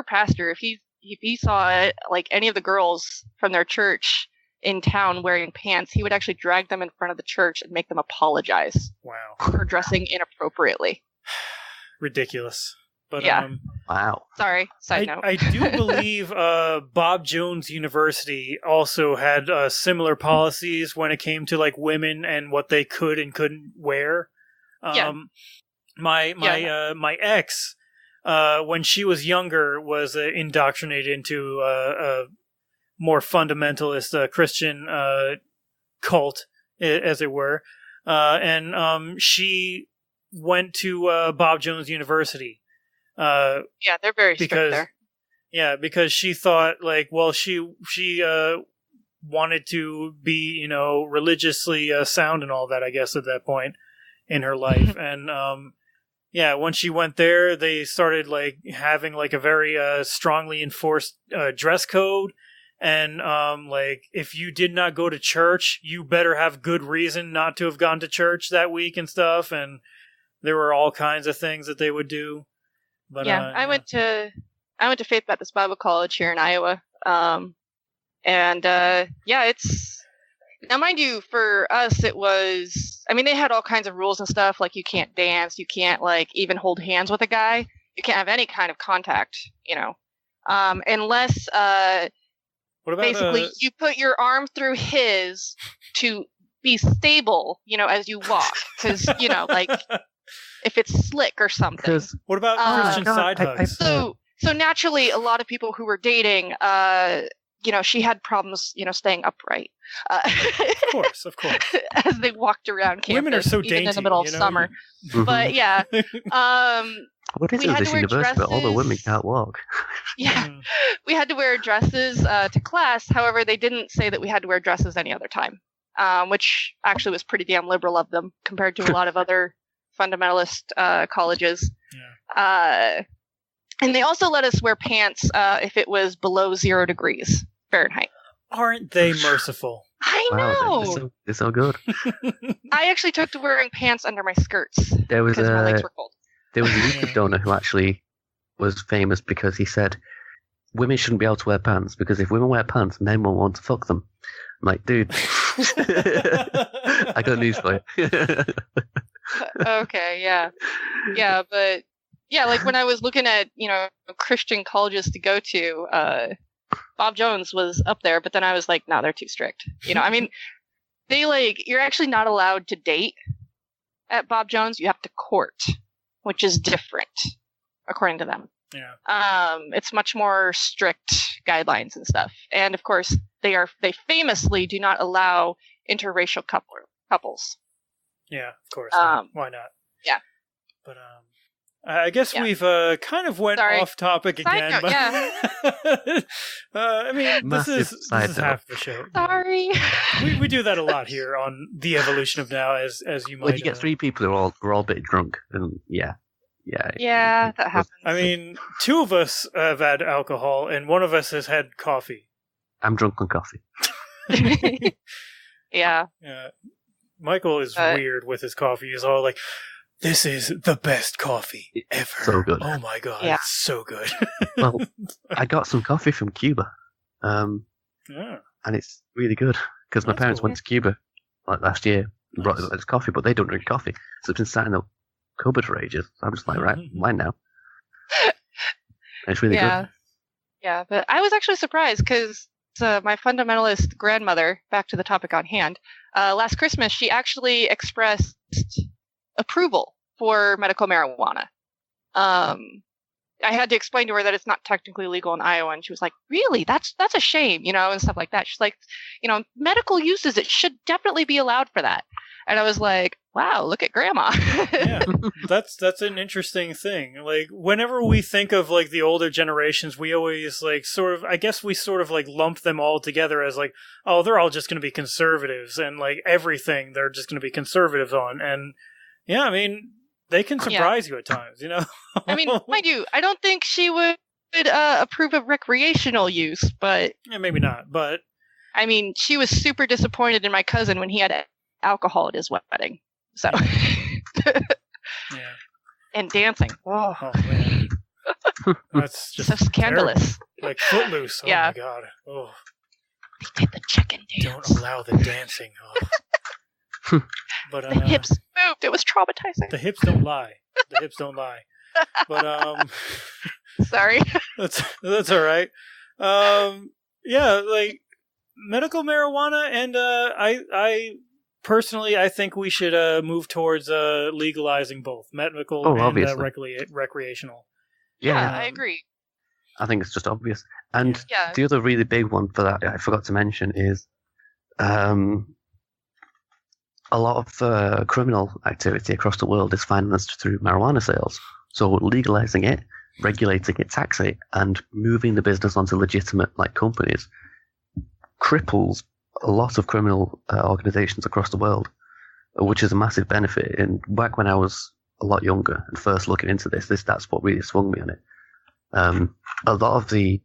Speaker 4: pastor, if he saw like any of the girls from their church in town wearing pants, he would actually drag them in front of the church and make them apologize
Speaker 2: Wow.
Speaker 4: for dressing inappropriately.
Speaker 2: Ridiculous. But
Speaker 4: Yeah.
Speaker 3: Wow.
Speaker 4: Sorry, side note.
Speaker 2: I do believe Bob Jones University also had similar policies when it came to like women and what they could and couldn't wear. My ex, when she was younger, was indoctrinated into a more fundamentalist Christian cult, as it were, and she went to Bob Jones University.
Speaker 4: Yeah, they're very strict there.
Speaker 2: Yeah, because she thought like, well, she wanted to be, you know, religiously sound and all that, I guess, at that point in her life. And yeah, when she went there, they started like having like a very strongly enforced dress code. And like, if you did not go to church, you better have good reason not to have gone to church that week and stuff. And there were all kinds of things that they would do. But,
Speaker 4: yeah, I went to Faith Baptist Bible College here in Iowa, and yeah, it's now, mind you, for us it was. I mean, they had all kinds of rules and stuff, like you can't dance, you can't like even hold hands with a guy, you can't have any kind of contact, you know, unless
Speaker 2: what about,
Speaker 4: basically you put your arm through his to be stable, you know, as you walk, because you know, like. If it's slick or something.
Speaker 2: What about Christian side hugs?
Speaker 4: So naturally, a lot of people who were dating, you know, she had problems, you know, staying upright.
Speaker 2: Of course.
Speaker 4: As they walked around campus.
Speaker 2: Women are so
Speaker 4: even
Speaker 2: dainty,
Speaker 4: in the middle of summer. But yeah.
Speaker 3: What is
Speaker 4: we
Speaker 3: it
Speaker 4: had
Speaker 3: this
Speaker 4: to wear
Speaker 3: university, but all the women
Speaker 4: dresses.
Speaker 3: can't walk?
Speaker 4: Yeah. We had to wear dresses to class. However, they didn't say that we had to wear dresses any other time, which actually was pretty damn liberal of them compared to a lot of other fundamentalist colleges.
Speaker 2: Yeah.
Speaker 4: And they also let us wear pants if it was below 0 degrees Fahrenheit.
Speaker 2: Aren't they merciful?
Speaker 4: I
Speaker 3: Wow,
Speaker 4: know.
Speaker 3: they're so good.
Speaker 4: I actually took to wearing pants under my skirts
Speaker 3: There was
Speaker 4: because my legs were cold.
Speaker 3: There was a YouTube donor who actually was famous because he said women shouldn't be able to wear pants because if women wear pants, men won't want to fuck them. I'm like, dude, I got news for you.
Speaker 4: Okay, yeah. Yeah, but yeah, like when I was looking at, you know, Christian colleges to go to, Bob Jones was up there, but then I was like, no, they're too strict. You know, I mean, they like, you're actually not allowed to date at Bob Jones. You have to court, which is different, according to them.
Speaker 2: Yeah.
Speaker 4: It's much more strict guidelines and stuff. And of course, they famously do not allow interracial couples.
Speaker 2: Yeah, of course. Why not?
Speaker 4: Yeah.
Speaker 2: But I guess we've kind of went off topic again.
Speaker 4: Note,
Speaker 2: but
Speaker 4: yeah.
Speaker 2: I mean, this
Speaker 3: Massive
Speaker 2: is
Speaker 3: side note.
Speaker 2: half the show.
Speaker 4: Sorry.
Speaker 2: We do that a lot here on The Evolution of Now, as you might.
Speaker 3: When you get three people who are all a bit drunk, and yeah,
Speaker 4: Yeah, that happens.
Speaker 2: I mean, two of us have had alcohol, and one of us has had coffee.
Speaker 3: I'm drunk on coffee.
Speaker 4: Yeah.
Speaker 2: Yeah. Michael is weird with his coffee. He's all like, "This is the best coffee ever.
Speaker 3: So good.
Speaker 2: Oh my god,
Speaker 4: Yeah.
Speaker 2: it's so good."
Speaker 3: Well, I got some coffee from Cuba,
Speaker 2: Yeah.
Speaker 3: and it's really good because my
Speaker 2: That's
Speaker 3: parents
Speaker 2: cool.
Speaker 3: went to Cuba like last year and brought us coffee, but they don't drink coffee, so it's been sat in the cupboard for ages. So I'm just like, right, mine now. And it's really good.
Speaker 4: Yeah, but I was actually surprised because my fundamentalist grandmother, back to the topic on hand, last Christmas, she actually expressed approval for medical marijuana. I had to explain to her that it's not technically legal in Iowa, and she was like, really? That's a shame, and stuff like that. She's like, medical uses, it should definitely be allowed for that. And I was like, wow, look at grandma.
Speaker 2: Yeah, that's an interesting thing. Like, whenever we think of, like, the older generations, we always, like, I guess we lump them all together as, like, oh, they're all just going to be conservatives, and, like, everything they're just going to be conservatives on. And, yeah, I mean, they can surprise you at times,
Speaker 4: I mean, mind you, I don't think she would approve of recreational use, but...
Speaker 2: Yeah, maybe not, but...
Speaker 4: I mean, she was super disappointed in my cousin when he had alcohol at his wedding. So...
Speaker 2: Yeah.
Speaker 4: And dancing.
Speaker 2: Oh man. That's just
Speaker 4: so scandalous.
Speaker 2: Terrible. Like Footloose. Oh my god. Oh.
Speaker 4: They did the chicken dance.
Speaker 2: Don't allow the dancing. Oh. But
Speaker 4: the hips moved. It was traumatizing.
Speaker 2: The hips don't lie. The hips don't lie. But
Speaker 4: sorry.
Speaker 2: That's all right. Yeah, like medical marijuana, and I personally, I think we should move towards legalizing both medical and recreational.
Speaker 4: Yeah, I agree.
Speaker 3: I think it's just obvious. And the other really big one for that I forgot to mention is a lot of criminal activity across the world is financed through marijuana sales. So legalizing it, regulating it, taxing it, and moving the business onto legitimate companies cripples a lot of criminal organizations across the world, which is a massive benefit. And back when I was a lot younger and first looking into that's what really swung me on it. A lot of the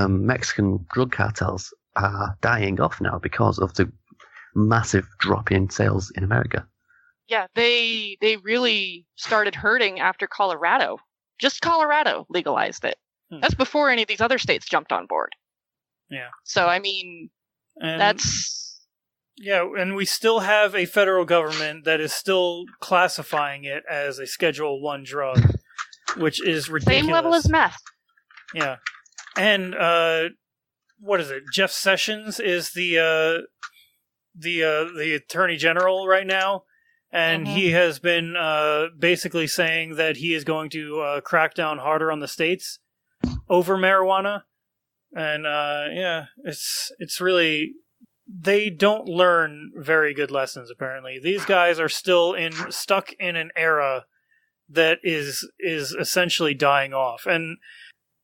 Speaker 3: Mexican drug cartels are dying off now because of the massive drop in sales in America.
Speaker 4: Yeah, they really started hurting after Colorado. Just Colorado legalized it. That's before any of these other states jumped on board.
Speaker 2: Yeah.
Speaker 4: So, I mean, that's...
Speaker 2: Yeah, and we still have a federal government that is still classifying it as a Schedule 1 drug, which is ridiculous.
Speaker 4: Same level as meth.
Speaker 2: Yeah. And, what is it? Jeff Sessions is the Attorney General right now, and he has been basically saying that he is going to crack down harder on the states over marijuana. And it's really, they don't learn very good lessons. Apparently, these guys are still stuck in an era that is essentially dying off, and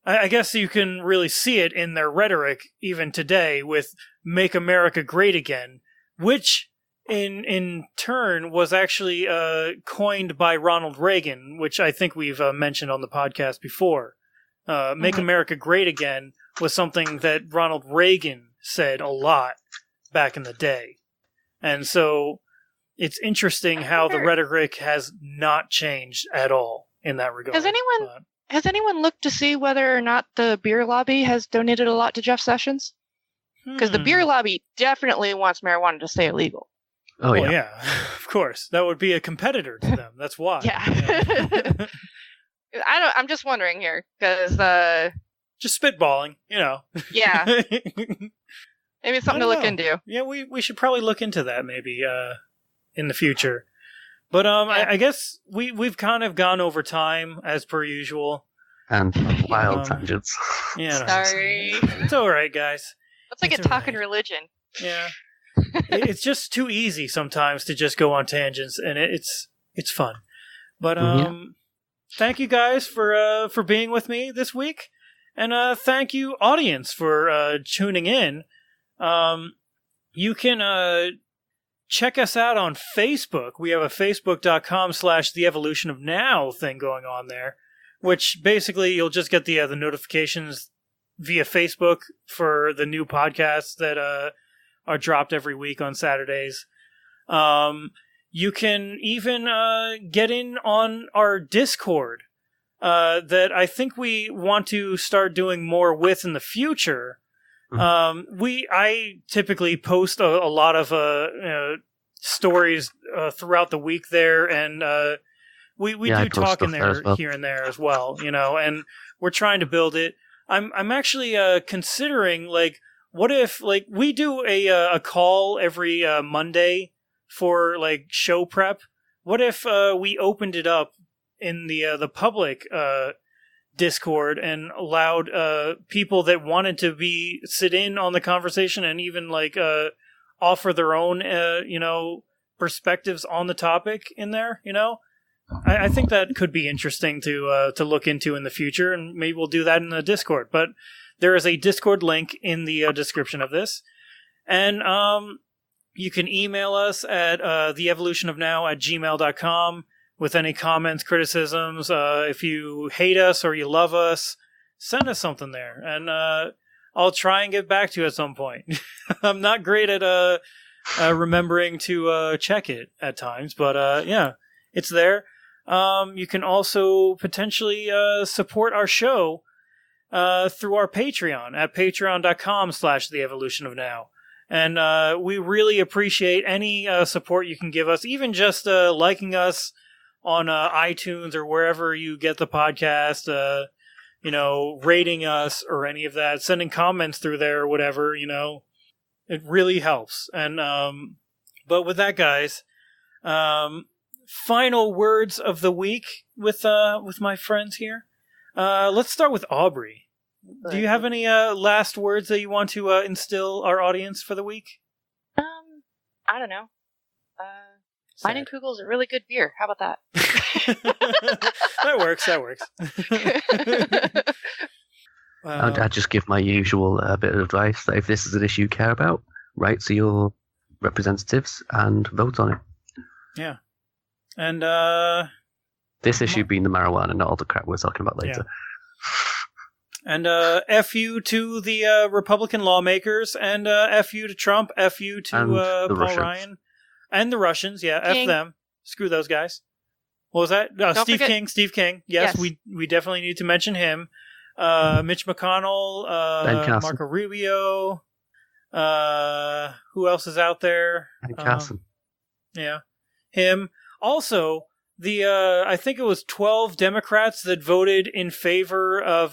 Speaker 2: I guess you can really see it in their rhetoric even today with "Make America Great Again," which in turn was actually coined by Ronald Reagan, which I think we've mentioned on the podcast before. Make America Great Again was something that Ronald Reagan said a lot back in the day. And so it's interesting how the rhetoric has not changed at all in that regard.
Speaker 4: Has anyone looked to see whether or not the beer lobby has donated a lot to Jeff Sessions? Because the beer lobby definitely wants marijuana to stay illegal.
Speaker 3: Oh,
Speaker 2: yeah, of course. That would be a competitor to them. That's why.
Speaker 4: Yeah. I'm just wondering here, because...
Speaker 2: just spitballing,
Speaker 4: Yeah. Maybe it's something to look into.
Speaker 2: Yeah, we should probably look into that maybe in the future. But I guess we've kind of gone over time as per usual.
Speaker 3: And wild tangents.
Speaker 2: Yeah.
Speaker 4: Sorry.
Speaker 2: It's all right, guys.
Speaker 4: Let's get talking religion.
Speaker 2: Yeah. It's just too easy sometimes to just go on tangents, and it's fun. But thank you guys for being with me this week. And thank you, audience, for tuning in. You can check us out on Facebook. We have a facebook.com/theevolutionofnow thing going on there, which basically you'll just get the notifications via Facebook for the new podcasts that are dropped every week on Saturdays. You can even get in on our Discord. That I think we want to start doing more with in the future. I typically post a lot of stories throughout the week there, and we do talk in there here and there as well, and we're trying to build it. I'm actually considering what if, like, we do a call every Monday for, like, show prep? What if we opened it up in the public Discord and allowed people that wanted to sit in on the conversation and even, like, offer their own, perspectives on the topic in there, I think that could be interesting to look into in the future, and maybe we'll do that in the Discord. But there is a Discord link in the description of this. And you can email us at theevolutionofnow@gmail.com with any comments, criticisms. If you hate us or you love us, send us something there. And I'll try and get back to you at some point. I'm not great at remembering to check it at times, but yeah, it's there. You can also potentially support our show through our Patreon at patreon.com/theevolutionofnow. And we really appreciate any support you can give us, even just liking us on iTunes or wherever you get the podcast, rating us or any of that, sending comments through there or whatever, it really helps. And but with that, guys, final words of the week with my friends here. Let's start with Aubrey. Do you have any last words that you want to instill our audience for the week?
Speaker 4: I don't know. Kugel is a really good beer. How about that?
Speaker 2: That works.
Speaker 3: I'd just give my usual bit of advice that if this is an issue you care about, write to your representatives and vote on it.
Speaker 2: Yeah. And
Speaker 3: this issue being the marijuana, not all the crap we're talking about later.
Speaker 2: Yeah. And F you to the Republican lawmakers, and F you to Trump, F you to Paul
Speaker 3: Russians.
Speaker 2: Ryan. And the Russians, yeah,
Speaker 4: King.
Speaker 2: F them. Screw those guys. What was that? Steve King. Yes, we definitely need to mention him. Mitch McConnell, Marco Rubio. Who else is out there?
Speaker 3: Ben Carson.
Speaker 2: Yeah, him. Also, I think it was 12 Democrats that voted in favor of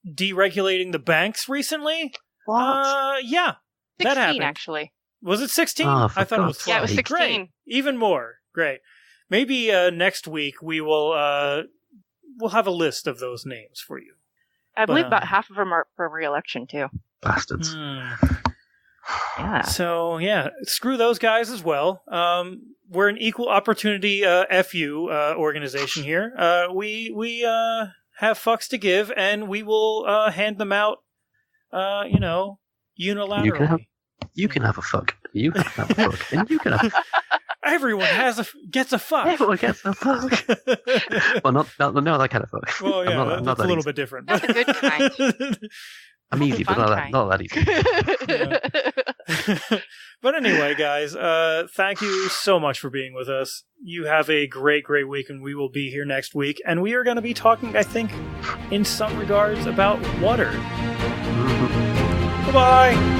Speaker 2: deregulating the banks recently.
Speaker 3: What?
Speaker 2: Yeah,
Speaker 4: 16,
Speaker 2: that happened.
Speaker 4: Actually.
Speaker 2: Was it 16?
Speaker 3: Oh,
Speaker 2: I thought it was 12.
Speaker 4: Yeah, it was 16.
Speaker 2: Great. Even more. Great. Maybe next week we will we'll have a list of those names for you.
Speaker 4: I believe about half of them are for re-election, too.
Speaker 3: Bastards.
Speaker 4: Yeah.
Speaker 2: So, yeah, screw those guys as well. We're an equal opportunity FU organization here. We have fucks to give, and we will hand them out, unilaterally.
Speaker 3: You can have a fuck. You can have a fuck. And you can have.
Speaker 2: Everyone gets a fuck.
Speaker 3: Everyone gets a fuck. Well, not that kind of fuck.
Speaker 2: Well, yeah,
Speaker 3: I'm not
Speaker 2: that's a little
Speaker 3: easy.
Speaker 2: bit different.
Speaker 4: Not the good kind.
Speaker 3: I'm easy, but not that easy.
Speaker 2: But anyway, guys, thank you so much for being with us. You have a great, great week, and we will be here next week. And we are going to be talking, I think, in some regards, about water.
Speaker 3: Mm-hmm.
Speaker 2: Goodbye.